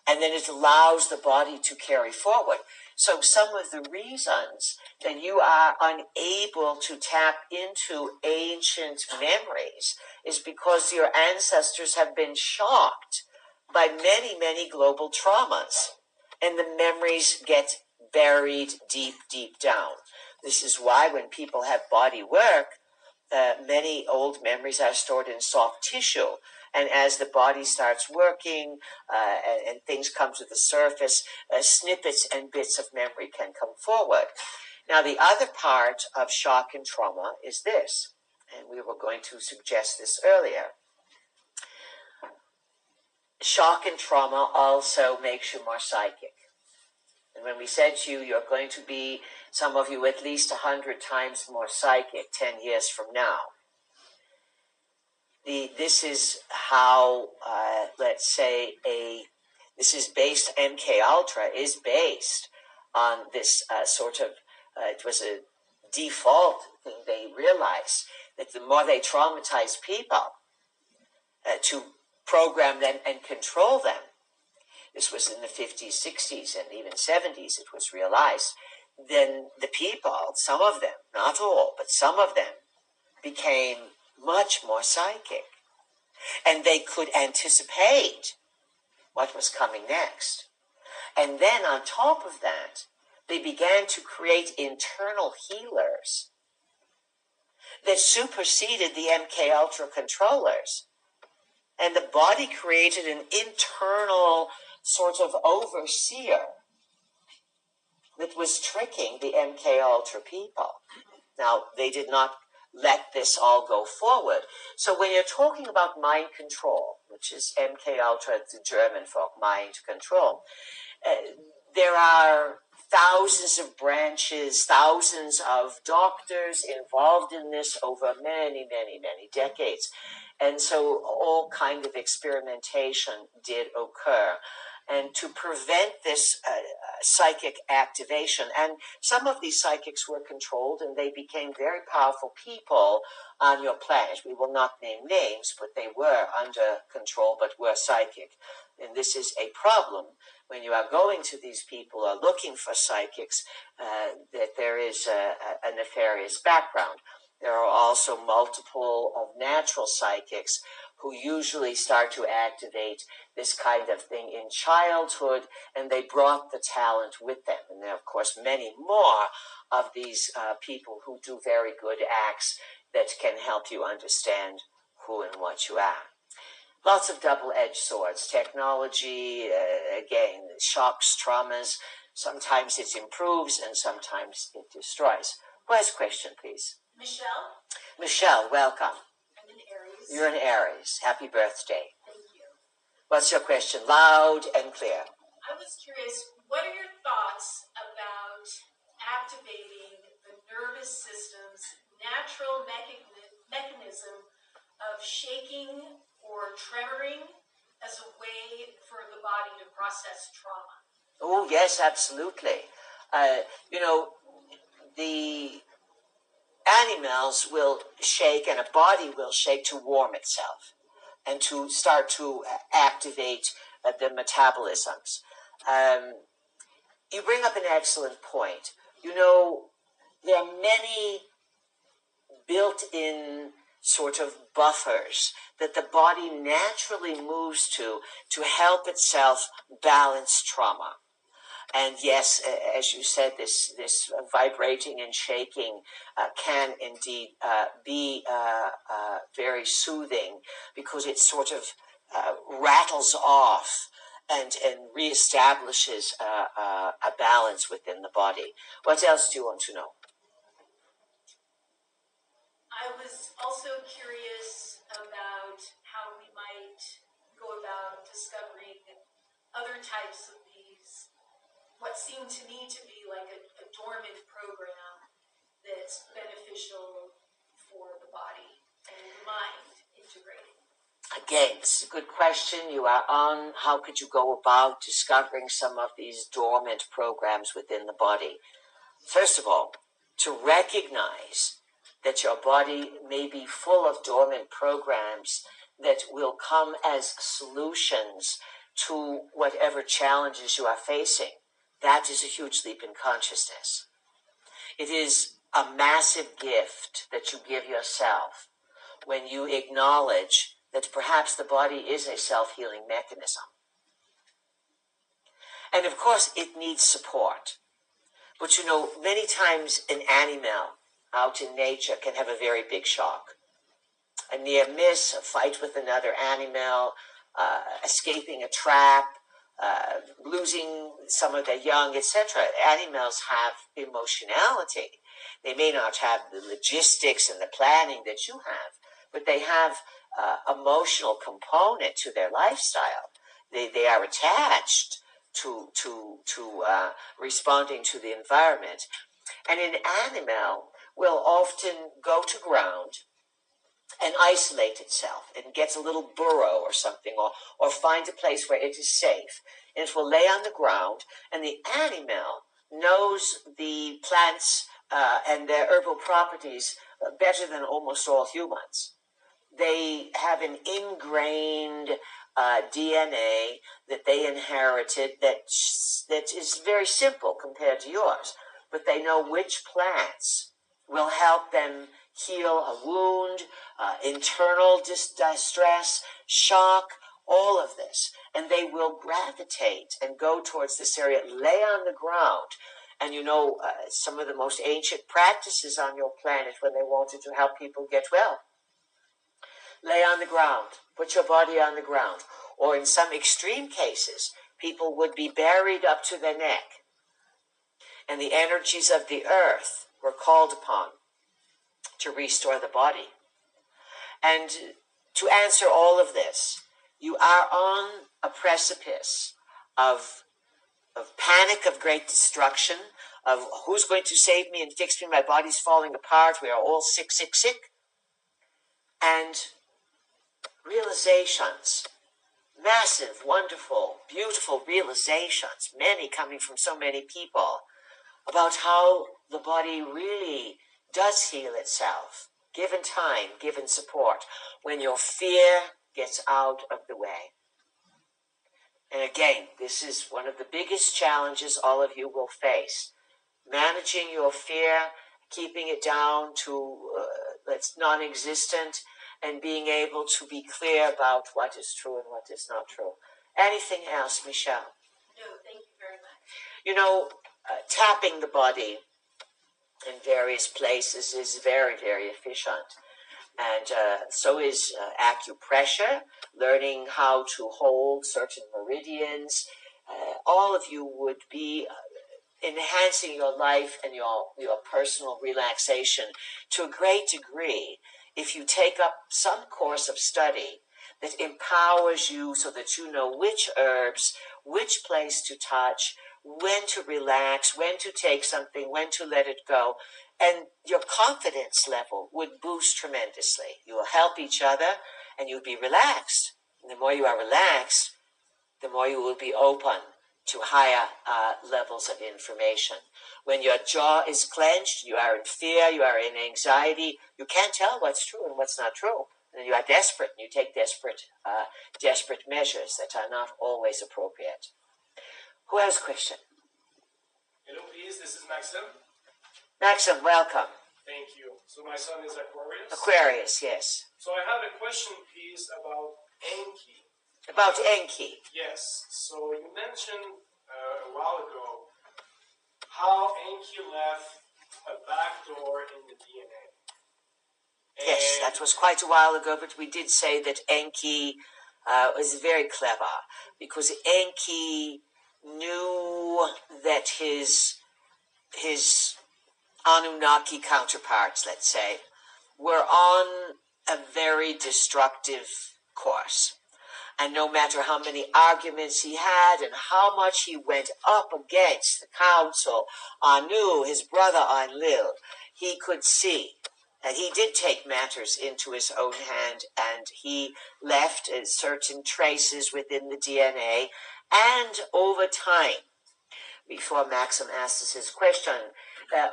and then it allows the body to carry forward. So some of the reasons that you are unable to tap into ancient memories is because your ancestors have been shocked by many, many global traumas, and the memories get buried deep, deep down. This is why when people have body work, many old memories are stored in soft tissue. And as the body starts working and things come to the surface, snippets and bits of memory can come forward. Now, the other part of shock and trauma is this, and we were going to suggest this earlier. Shock and trauma also makes you more psychic. And when we said to you, you're going to be, some of you, at least 100 times more psychic 10 years from now. This is how, let's say, this is based, MK Ultra is based on this sort of, it was a default thing. They realized that the more they traumatize people to program them and control them, this was in the 50s, 60s, and even 70s, it was realized, then the people, some of them, not all, but some of them, became much more psychic. And they could anticipate what was coming next. And then on top of that, they began to create internal healers that superseded the MK Ultra controllers. And the body created an internal sort of overseer that was tricking the MK Ultra people. Now, they did not let this all go forward. So when you're talking about mind control, which is MK Ultra, the German for mind control, there are thousands of branches, thousands of doctors involved in this over many, many, many decades. And so all kind of experimentation did occur. And to prevent this psychic activation, and some of these psychics were controlled and they became very powerful people on your planet. We will not name names, but they were under control but were psychic. And this is a problem when you are going to these people or looking for psychics, that there is a nefarious background. There are also multiple of natural psychics who usually start to activate this kind of thing in childhood, and they brought the talent with them. And there are, of course, many more of these people who do very good acts that can help you understand who and what you are. Lots of double-edged swords. Technology, again, shocks, traumas. Sometimes it improves and sometimes it destroys. Who has a question, please? Michelle? Michelle, welcome. I'm an Aries. You're an Aries. Happy birthday. Thank you. What's your question? Loud and clear. I was curious, what are your thoughts about activating the nervous system's natural mechanism of shaking or tremoring as a way for the body to process trauma? Oh, yes, absolutely. The animals will shake and a body will shake to warm itself and to start to activate the metabolisms. You bring up an excellent point. There are many built-in sort of buffers that the body naturally moves to help itself balance trauma. And yes, as you said, this vibrating and shaking can indeed be very soothing, because it sort of rattles off and reestablishes a balance within the body. What else do you want to know? I was also curious about how we might go about discovering other types of these, what seemed to me to be like a dormant program that's beneficial for the body and the mind integrating. Again, it's a good question you are on. How could you go about discovering some of these dormant programs within the body? First of all, to recognize that your body may be full of dormant programs that will come as solutions to whatever challenges you are facing. That is a huge leap in consciousness. It is a massive gift that you give yourself when you acknowledge that perhaps the body is a self-healing mechanism. And of course, it needs support. But you know, many times an animal out in nature can have a very big shock. A near miss, a fight with another animal, escaping a trap, losing some of their young, etc. Animals have emotionality. They may not have the logistics and the planning that you have, but they have emotional component to their lifestyle. They are attached to responding to the environment. And an animal will often go to ground and isolate itself and gets a little burrow or something, or find a place where it is safe. And it will lay on the ground, and the animal knows the plants and their herbal properties better than almost all humans. They have an ingrained DNA that they inherited that is very simple compared to yours. But they know which plants will help them heal a wound, internal distress, shock, all of this. And they will gravitate and go towards this area, lay on the ground. And you know, some of the most ancient practices on your planet when they wanted to help people get well. Lay on the ground, put your body on the ground. Or in some extreme cases, people would be buried up to their neck. And the energies of the earth were called upon to restore the body. And to answer all of this, you are on a precipice of panic, of great destruction, of who's going to save me and fix me, my body's falling apart, we are all sick, sick, sick. And realizations, massive, wonderful, beautiful realizations, many coming from so many people, about how the body really does heal itself, given time, given support, when your fear gets out of the way. And again, this is one of the biggest challenges all of you will face. Managing your fear, keeping it down to that's non-existent, and being able to be clear about what is true and what is not true. Anything else, Michelle? No, thank you very much. You know, tapping the body in various places is very, very efficient. And so is acupressure, learning how to hold certain meridians. All of you would be enhancing your life and your personal relaxation to a great degree if you take up some course of study that empowers you so that you know which herbs, which place to touch, when to relax, when to take something, when to let it go. And your confidence level would boost tremendously. You will help each other and you'll be relaxed. And the more you are relaxed, the more you will be open to higher levels of information. When your jaw is clenched, you are in fear, you are in anxiety, you can't tell what's true and what's not true. And you are desperate, and you take desperate measures that are not always appropriate. Who has a question? Hello, please. This is Maxim. Maxim, welcome. Thank you. So my son is Aquarius? Aquarius, yes. So I have a question, please, about Enki. About Enki. Yes. So you mentioned a while ago how Enki left a back door in the DNA. Yes, that was quite a while ago, but we did say that Enki was very clever because Enki knew that his Anunnaki counterparts, let's say, were on a very destructive course. And no matter how many arguments he had and how much he went up against the council, Anu, his brother Enlil, he could see that he did take matters into his own hand, and he left certain traces within the DNA. And over time, before Maxim asks his question,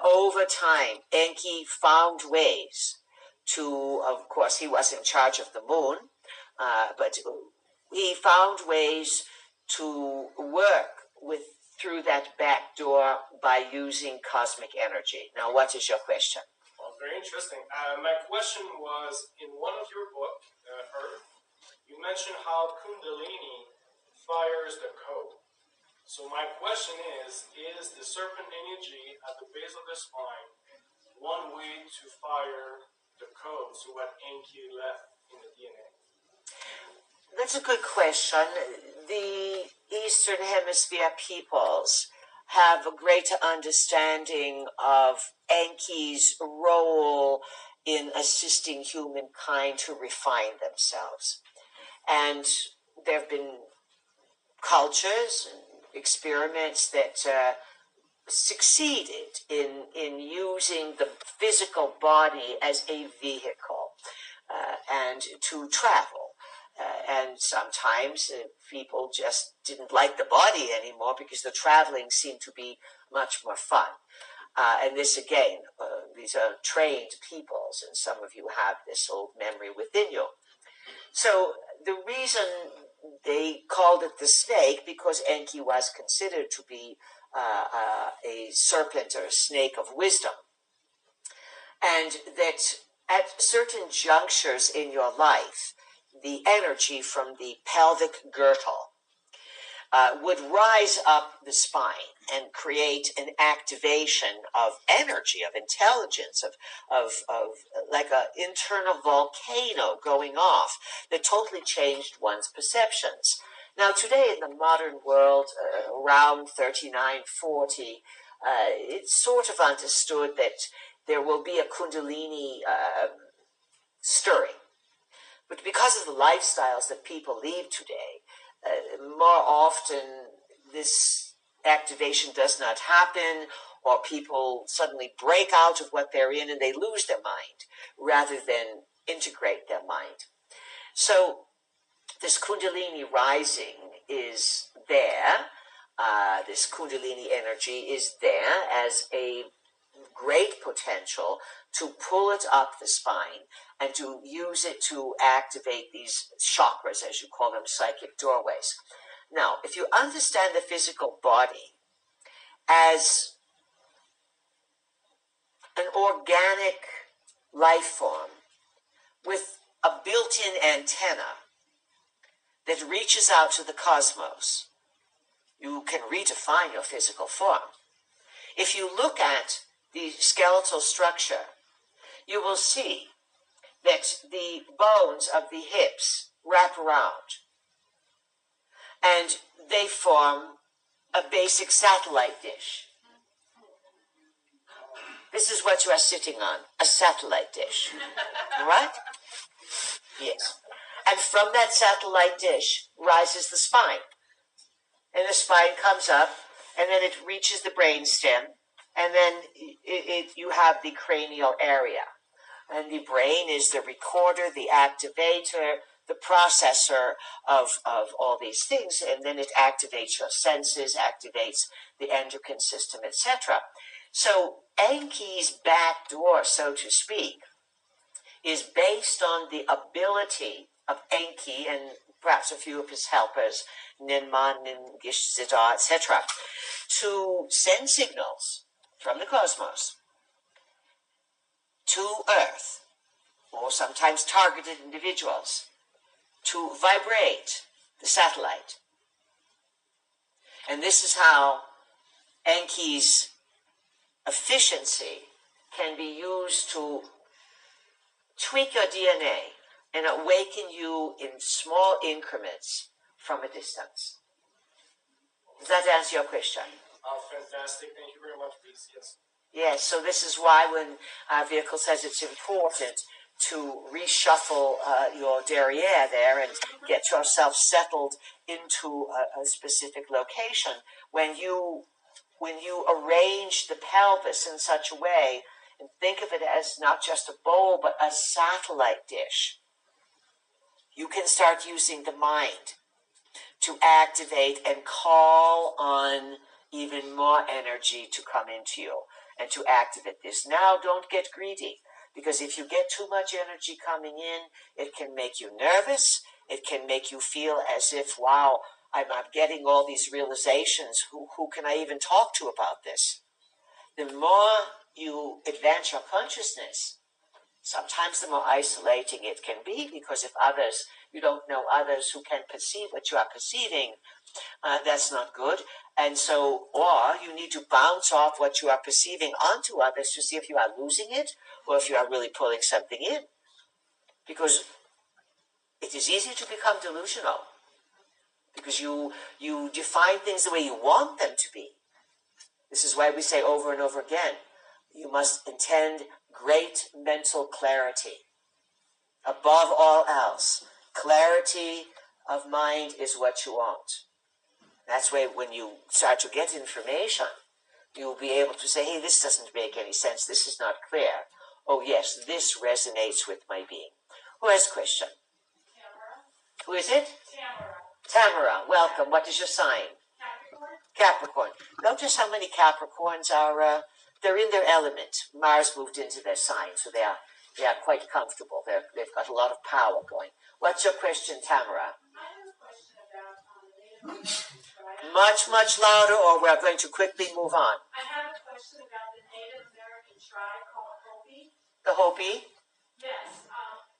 over time, Enki found ways to, of course, he was in charge of the moon, but he found ways to work through that back door by using cosmic energy. Now, what is your question? Well, very interesting. My question was, in one of your books, Earth, you mentioned how Kundalini fires the code. So my question is the serpent energy at the base of the spine one way to fire the code, so what Enki left in the DNA? That's a good question. The Eastern Hemisphere peoples have a greater understanding of Enki's role in assisting humankind to refine themselves. And there have been cultures and experiments that succeeded in using the physical body as a vehicle and to travel. And sometimes people just didn't like the body anymore because the traveling seemed to be much more fun. And this again, these are trained peoples, and some of you have this old memory within you. So the reason they called it the snake, because Enki was considered to be a serpent or a snake of wisdom, and that at certain junctures in your life, the energy from the pelvic girdle would rise up the spine and create an activation of energy, of intelligence, of like an internal volcano going off that totally changed one's perceptions. Now, today in the modern world, around 39, 40, it's sort of understood that there will be a Kundalini stirring. But because of the lifestyles that people lead today, more often this activation does not happen, or people suddenly break out of what they're in and they lose their mind rather than integrate their mind. So this Kundalini rising is there. This Kundalini energy is there as a great potential to pull it up the spine and to use it to activate these chakras, as you call them, psychic doorways. Now, if you understand the physical body as an organic life form with a built-in antenna that reaches out to the cosmos, you can redefine your physical form. If you look at the skeletal structure, you will see that the bones of the hips wrap around, and they form a basic satellite dish. This is what you are sitting on, a satellite dish, right? Yes. And from that satellite dish rises the spine. And the spine comes up, and then it reaches the brainstem, and then you have the cranial area. And the brain is the recorder, the activator, the processor of all these things, and then it activates your senses, activates the endocrine system, etc. So Enki's back door, so to speak, is based on the ability of Enki and perhaps a few of his helpers, Ninman, Ningish, Zidar, etc., to send signals from the cosmos to Earth, or sometimes targeted individuals, to vibrate the satellite. And this is how Enki's efficiency can be used to tweak your DNA and awaken you in small increments from a distance. Does that answer your question? Fantastic. Thank you very much, please. Yes. Yes, so this is why when our vehicle says it's important to reshuffle your derriere there and get yourself settled into a specific location. When you arrange the pelvis in such a way, and think of it as not just a bowl, but a satellite dish, you can start using the mind to activate and call on even more energy to come into you and to activate this. Now, don't get greedy, because if you get too much energy coming in, it can make you nervous. It can make you feel as if, wow, I'm getting all these realizations. Who can I even talk to about this? The more you advance your consciousness, sometimes the more isolating it can be, because if you don't know others who can perceive what you are perceiving, that's not good. And so, or you need to bounce off what you are perceiving onto others to see if you are losing it or if you are really pulling something in. Because it is easy to become delusional, because you define things the way you want them to be. This is why we say over and over again, you must intend great mental clarity. Above all else, clarity of mind is what you want. That's why when you start to get information, you'll be able to say, hey, this doesn't make any sense. This is not clear. Oh, yes, this resonates with my being. Who has a question? Tamara. Who is it? Tamara. Tamara, welcome. What is your sign? Capricorn. Capricorn. Notice how many Capricorns are, they're in their element. Mars moved into their sign, so they are quite comfortable. They've got a lot of power going. What's your question, Tamara? I have a question about the Native American tribe. Much louder, or we're going to quickly move on. I have a question about the Native American tribe called Hopi. The Hopi? Yes,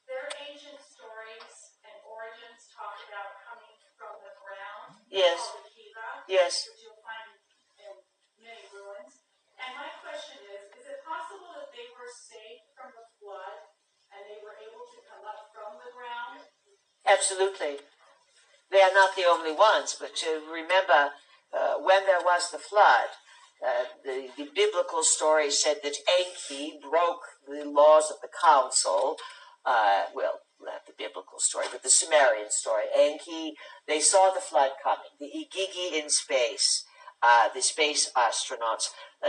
their ancient stories and origins talk about coming from the ground. Yes. Called the Kiva. Yes. Which you'll find in many ruins. And my question is it possible that they were saved from the flood and they were able to come up from the ground? Absolutely. They are not the only ones, but remember, when there was the flood, the biblical story said that Enki broke the laws of the council. Well, not the biblical story, but the Sumerian story. Enki, they saw the flood coming. The Igigi in space, the space astronauts,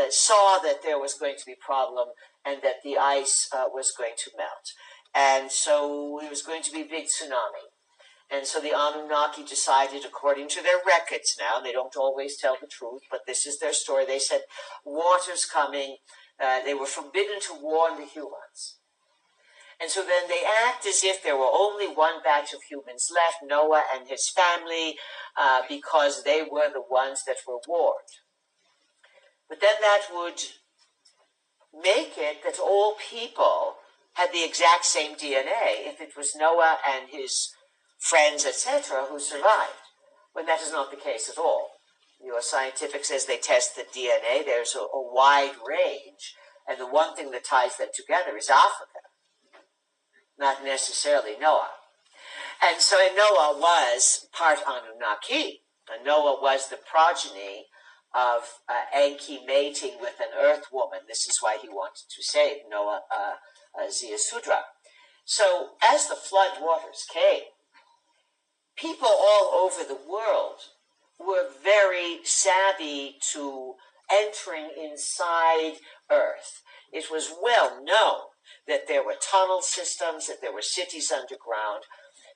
saw that there was going to be a problem and that the ice was going to melt. And so it was going to be a big tsunami. And so the Anunnaki decided, according to their records now, they don't always tell the truth, but this is their story. They said, water's coming. They were forbidden to warn the humans. And so then they act as if there were only one batch of humans left, Noah and his family, because they were the ones that were warned. But then that would make it that all people had the exact same DNA if it was Noah and his friends, etc., who survived, when that is not the case at all. Your scientific says they test the DNA. There's a wide range, and the one thing that ties them together is Africa, not necessarily Noah. And so Noah was part Anunnaki. And Noah was the progeny of Enki mating with an earth woman. This is why he wanted to save Noah, Ziasudra. So as the flood waters came, people all over the world were very savvy to entering inside Earth. It was well known that there were tunnel systems, that there were cities underground.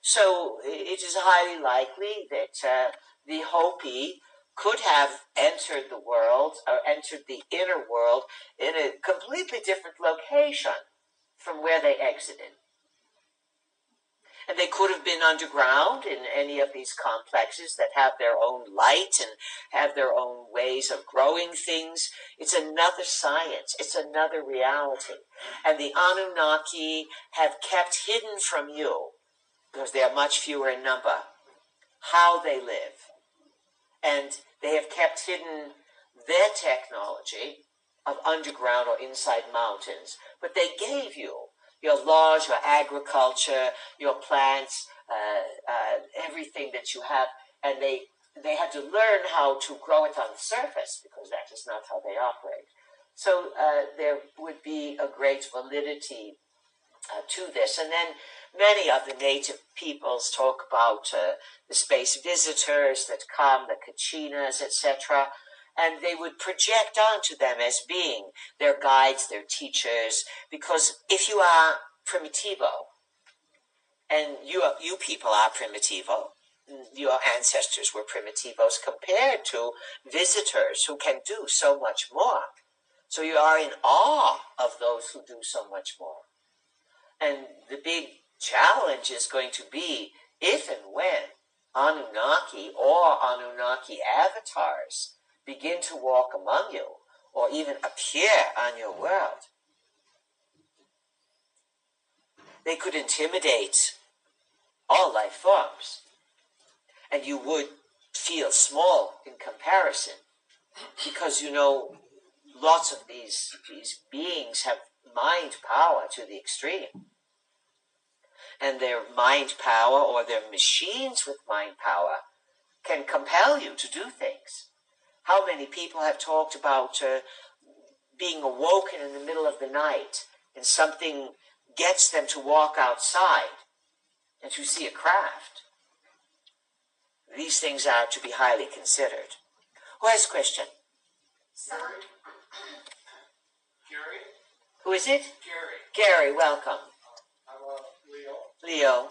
So it is highly likely that the Hopi could have entered the world, or entered the inner world, in a completely different location from where they exited. And they could have been underground in any of these complexes that have their own light and have their own ways of growing things. It's another science. It's another reality. And the Anunnaki have kept hidden from you, because they are much fewer in number, how they live. And they have kept hidden their technology of underground or inside mountains. But they gave you your laws, your agriculture, your plants, everything that you have. And they had to learn how to grow it on the surface, because that is not how they operate. So there would be a great validity to this. And then many of the native peoples talk about the space visitors that come, the Kachinas, etc., and they would project onto them as being their guides, their teachers, because if you are primitivo, and you people are primitivo, your ancestors were primitivos compared to visitors who can do so much more. So you are in awe of those who do so much more. And the big challenge is going to be if and when Anunnaki or Anunnaki avatars begin to walk among you, or even appear on your world. They could intimidate all life forms, and you would feel small in comparison, because lots of these beings have mind power to the extreme. And their mind power, or their machines with mind power, can compel you to do things. How many people have talked about being awoken in the middle of the night and something gets them to walk outside and to see a craft? These things are to be highly considered. Who has a question? Gary? Who is it? Gary. Gary, welcome. I'm Leo. Leo.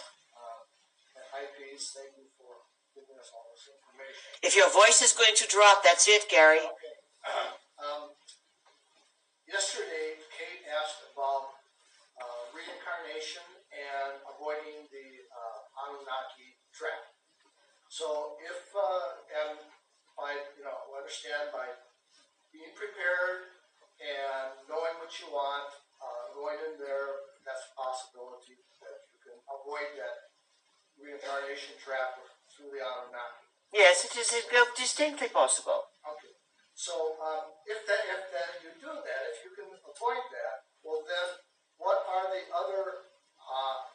At IPs, thank you for giving us all this information. If your voice is going to drop, that's it, Gary. Okay. Yesterday, Kate asked about reincarnation and avoiding the Anunnaki trap. So if, and by, understand by being prepared and knowing what you want, going in there, that's a possibility that you can avoid that reincarnation trap through the Anunnaki. Yes, it is distinctly possible. Okay. So if you do that, if you can avoid that, well then what are the other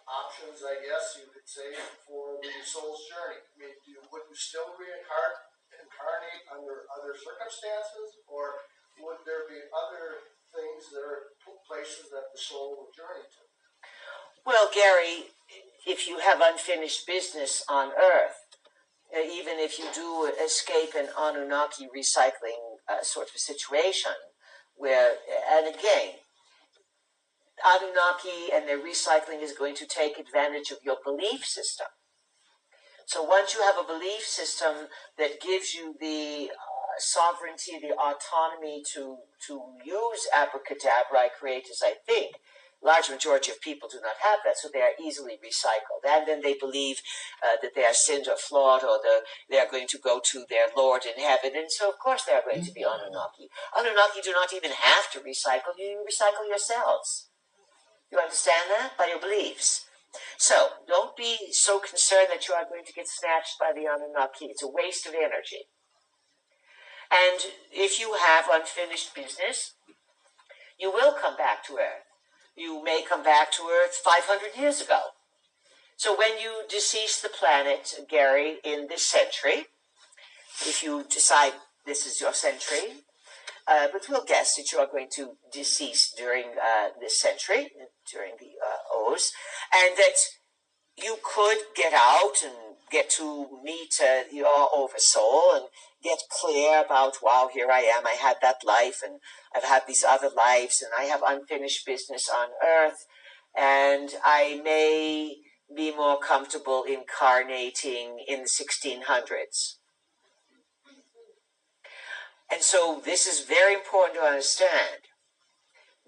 options, I guess you could say, for the soul's journey? I mean, would you still incarnate under other circumstances, or would there be other things that are places that the soul will journey to? Well, Gary, if you have unfinished business on Earth, even if you do escape an Anunnaki recycling sort of situation, where, and again, Anunnaki and their recycling is going to take advantage of your belief system. So once you have a belief system that gives you the sovereignty, the autonomy to use abracadabra, I create as I think, large majority of people do not have that, so they are easily recycled. And then they believe that they are sinned or flawed, or they are going to go to their Lord in heaven, and so of course they are going to be Anunnaki. Anunnaki do not even have to recycle you, you recycle yourselves. You understand that? By your beliefs. So, don't be so concerned that you are going to get snatched by the Anunnaki. It's a waste of energy. And if you have unfinished business, you will come back to Earth. You may come back to Earth 500 years ago. So when you decease the planet, Gary, in this century, if you decide this is your century, but we'll guess that you are going to decease during this century, during the O's, and that you could get out and get to meet your oversoul and get clear about, wow, here I am, I had that life, and I've had these other lives, and I have unfinished business on Earth, and I may be more comfortable incarnating in the 1600s. And so this is very important to understand,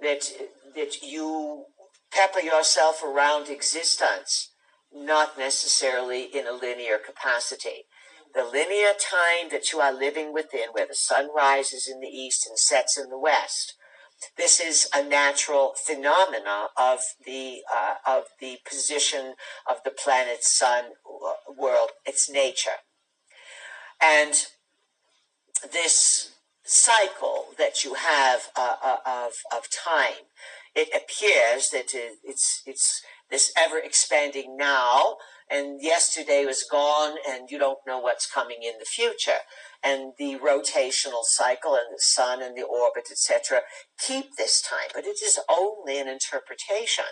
that you pepper yourself around existence, not necessarily in a linear capacity. The linear time that you are living within, where the sun rises in the east and sets in the west, this is a natural phenomena of the position of the planet, sun, world, its nature. And this cycle that you have of time, it appears that it's this ever expanding now, and yesterday was gone, and you don't know what's coming in the future. And the rotational cycle and the sun and the orbit, etc., keep this time, but it is only an interpretation.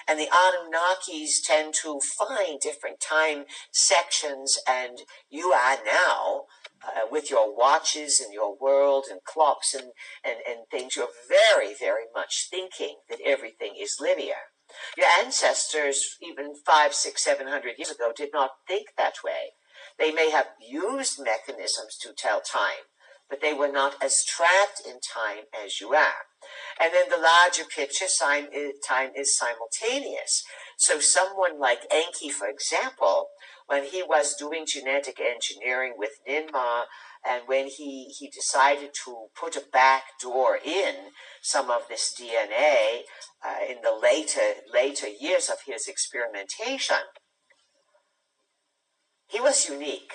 And the Anunnakis tend to find different time sections, and you are now, with your watches and your world and clocks and things, you're very, very much thinking that everything is linear. Your ancestors, even 500, 600, 700 years ago, did not think that way. They may have used mechanisms to tell time, but they were not as trapped in time as you are. And then the larger picture, time is simultaneous. So someone like Enki, for example, when he was doing genetic engineering with Ninmah, and when he decided to put a back door in some of this DNA in the later years of his experimentation, he was unique.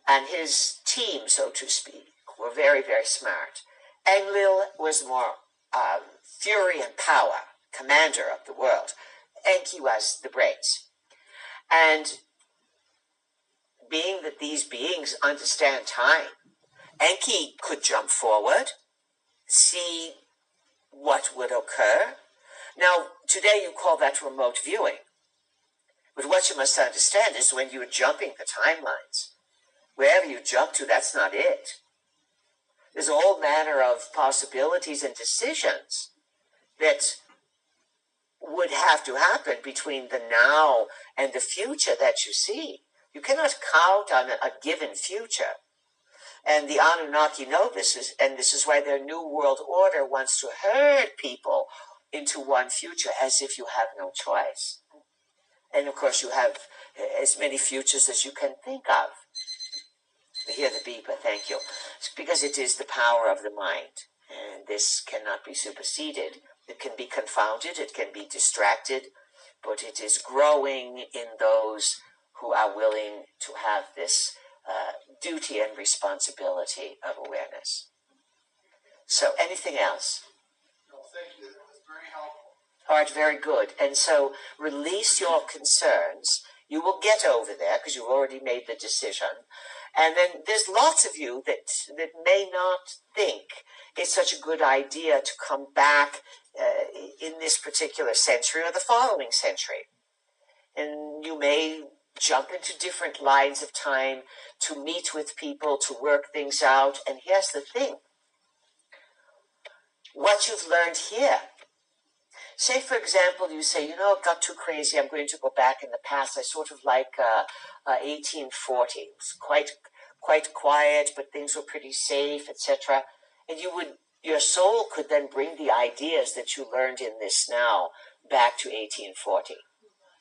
And his team, so to speak, were very, very smart. Enlil was more fury and power, commander of the world. Enki was the brains. And being that these beings understand time, Enki could jump forward, see what would occur. Now, today you call that remote viewing. But what you must understand is when you're jumping the timelines, wherever you jump to, that's not it. There's all manner of possibilities and decisions that would have to happen between the now and the future that you see. You cannot count on a given future. And the Anunnaki know this, and this is why their New World Order wants to herd people into one future as if you have no choice. And of course you have as many futures as you can think of. We hear the beeper, thank you. It's because it is the power of the mind, and this cannot be superseded. It can be confounded, it can be distracted, but it is growing in those who are willing to have this duty and responsibility of awareness. So, anything else? No, thank you. That was very helpful. All right, very good. And so, release your concerns. You will get over there because you've already made the decision. And then there's lots of you that may not think it's such a good idea to come back in this particular century or the following century. And you may jump into different lines of time to meet with people, to work things out. And here's the thing. What you've learned here. Say, for example, you say, it got too crazy. I'm going to go back in the past. I sort of like 1840. It was quite quiet, but things were pretty safe, etc. And your soul could then bring the ideas that you learned in this now back to 1840.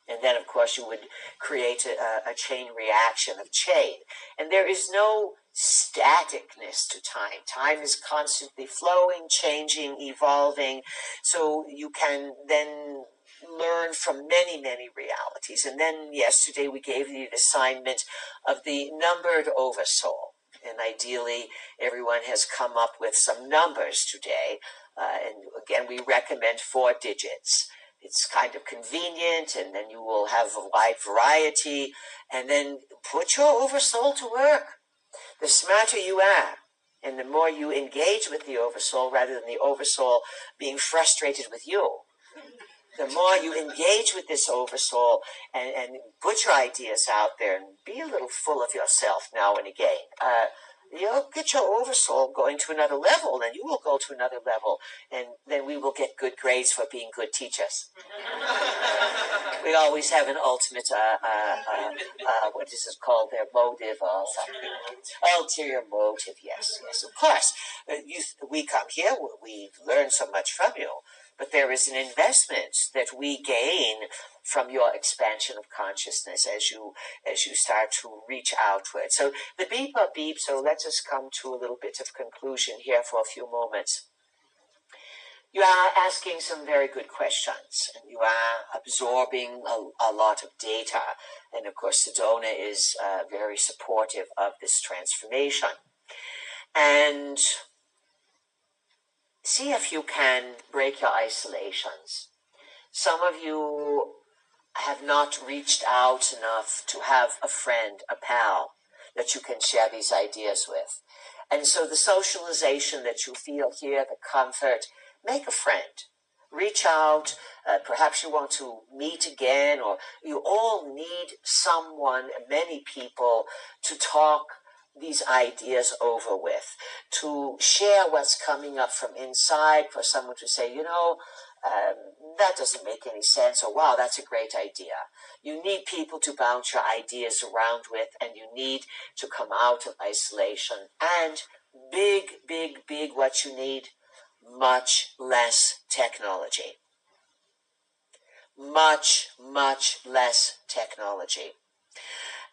And then, of course, you would create a chain reaction of change. And there is no staticness to time. Time is constantly flowing, changing, evolving. So you can then learn from many, many realities. And then yesterday we gave you the assignment of the numbered oversoul. And ideally, everyone has come up with some numbers today. And again, we recommend 4 digits. It's kind of convenient, and then you will have a wide variety, and then put your oversoul to work. The smarter you are, and the more you engage with the oversoul rather than the oversoul being frustrated with you, the more you engage with this oversoul and put your ideas out there and be a little full of yourself now and again. You'll get your oversoul going to another level, and you will go to another level, and then we will get good grades for being good teachers. We always have an ultimate, what is it called there, motive or something. Ulterior motive, yes, of course. We come here, we've learned so much from you, but there is an investment that we gain from your expansion of consciousness as you start to reach outward. So the beep are beep. So let's just come to a little bit of conclusion here for a few moments. You are asking some very good questions, and you are absorbing a lot of data. And of course, Sedona is very supportive of this transformation. And see if you can break your isolations. Some of you have not reached out enough to have a friend, a pal, that you can share these ideas with. And so the socialization that you feel here, the comfort, make a friend. Reach out. Perhaps you want to meet again, or you all need someone, many people, to talk these ideas over with, to share what's coming up from inside, for someone to say, that doesn't make any sense, or wow, that's a great idea. You need people to bounce your ideas around with, and you need to come out of isolation. And big, what you need, much less technology. Much less technology.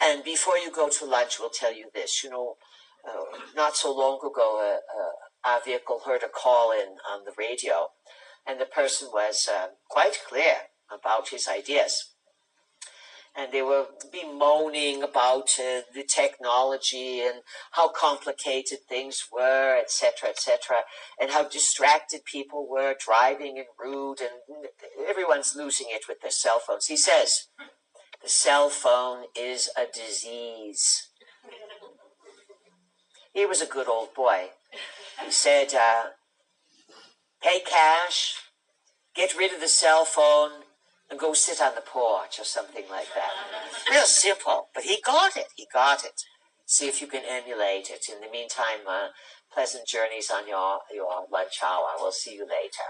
And before you go to lunch, we'll tell you this. Not so long ago, our vehicle heard a call in on the radio, and the person was quite clear about his ideas. And they were bemoaning about the technology and how complicated things were, etc., and how distracted people were, driving and rude, and everyone's losing it with their cell phones. He says, the cell phone is a disease. He was a good old boy. He said, pay cash, get rid of the cell phone, and go sit on the porch or something like that. Real simple, but he got it. See if you can emulate it. In the meantime, pleasant journeys on your lunch hour. We'll see you later.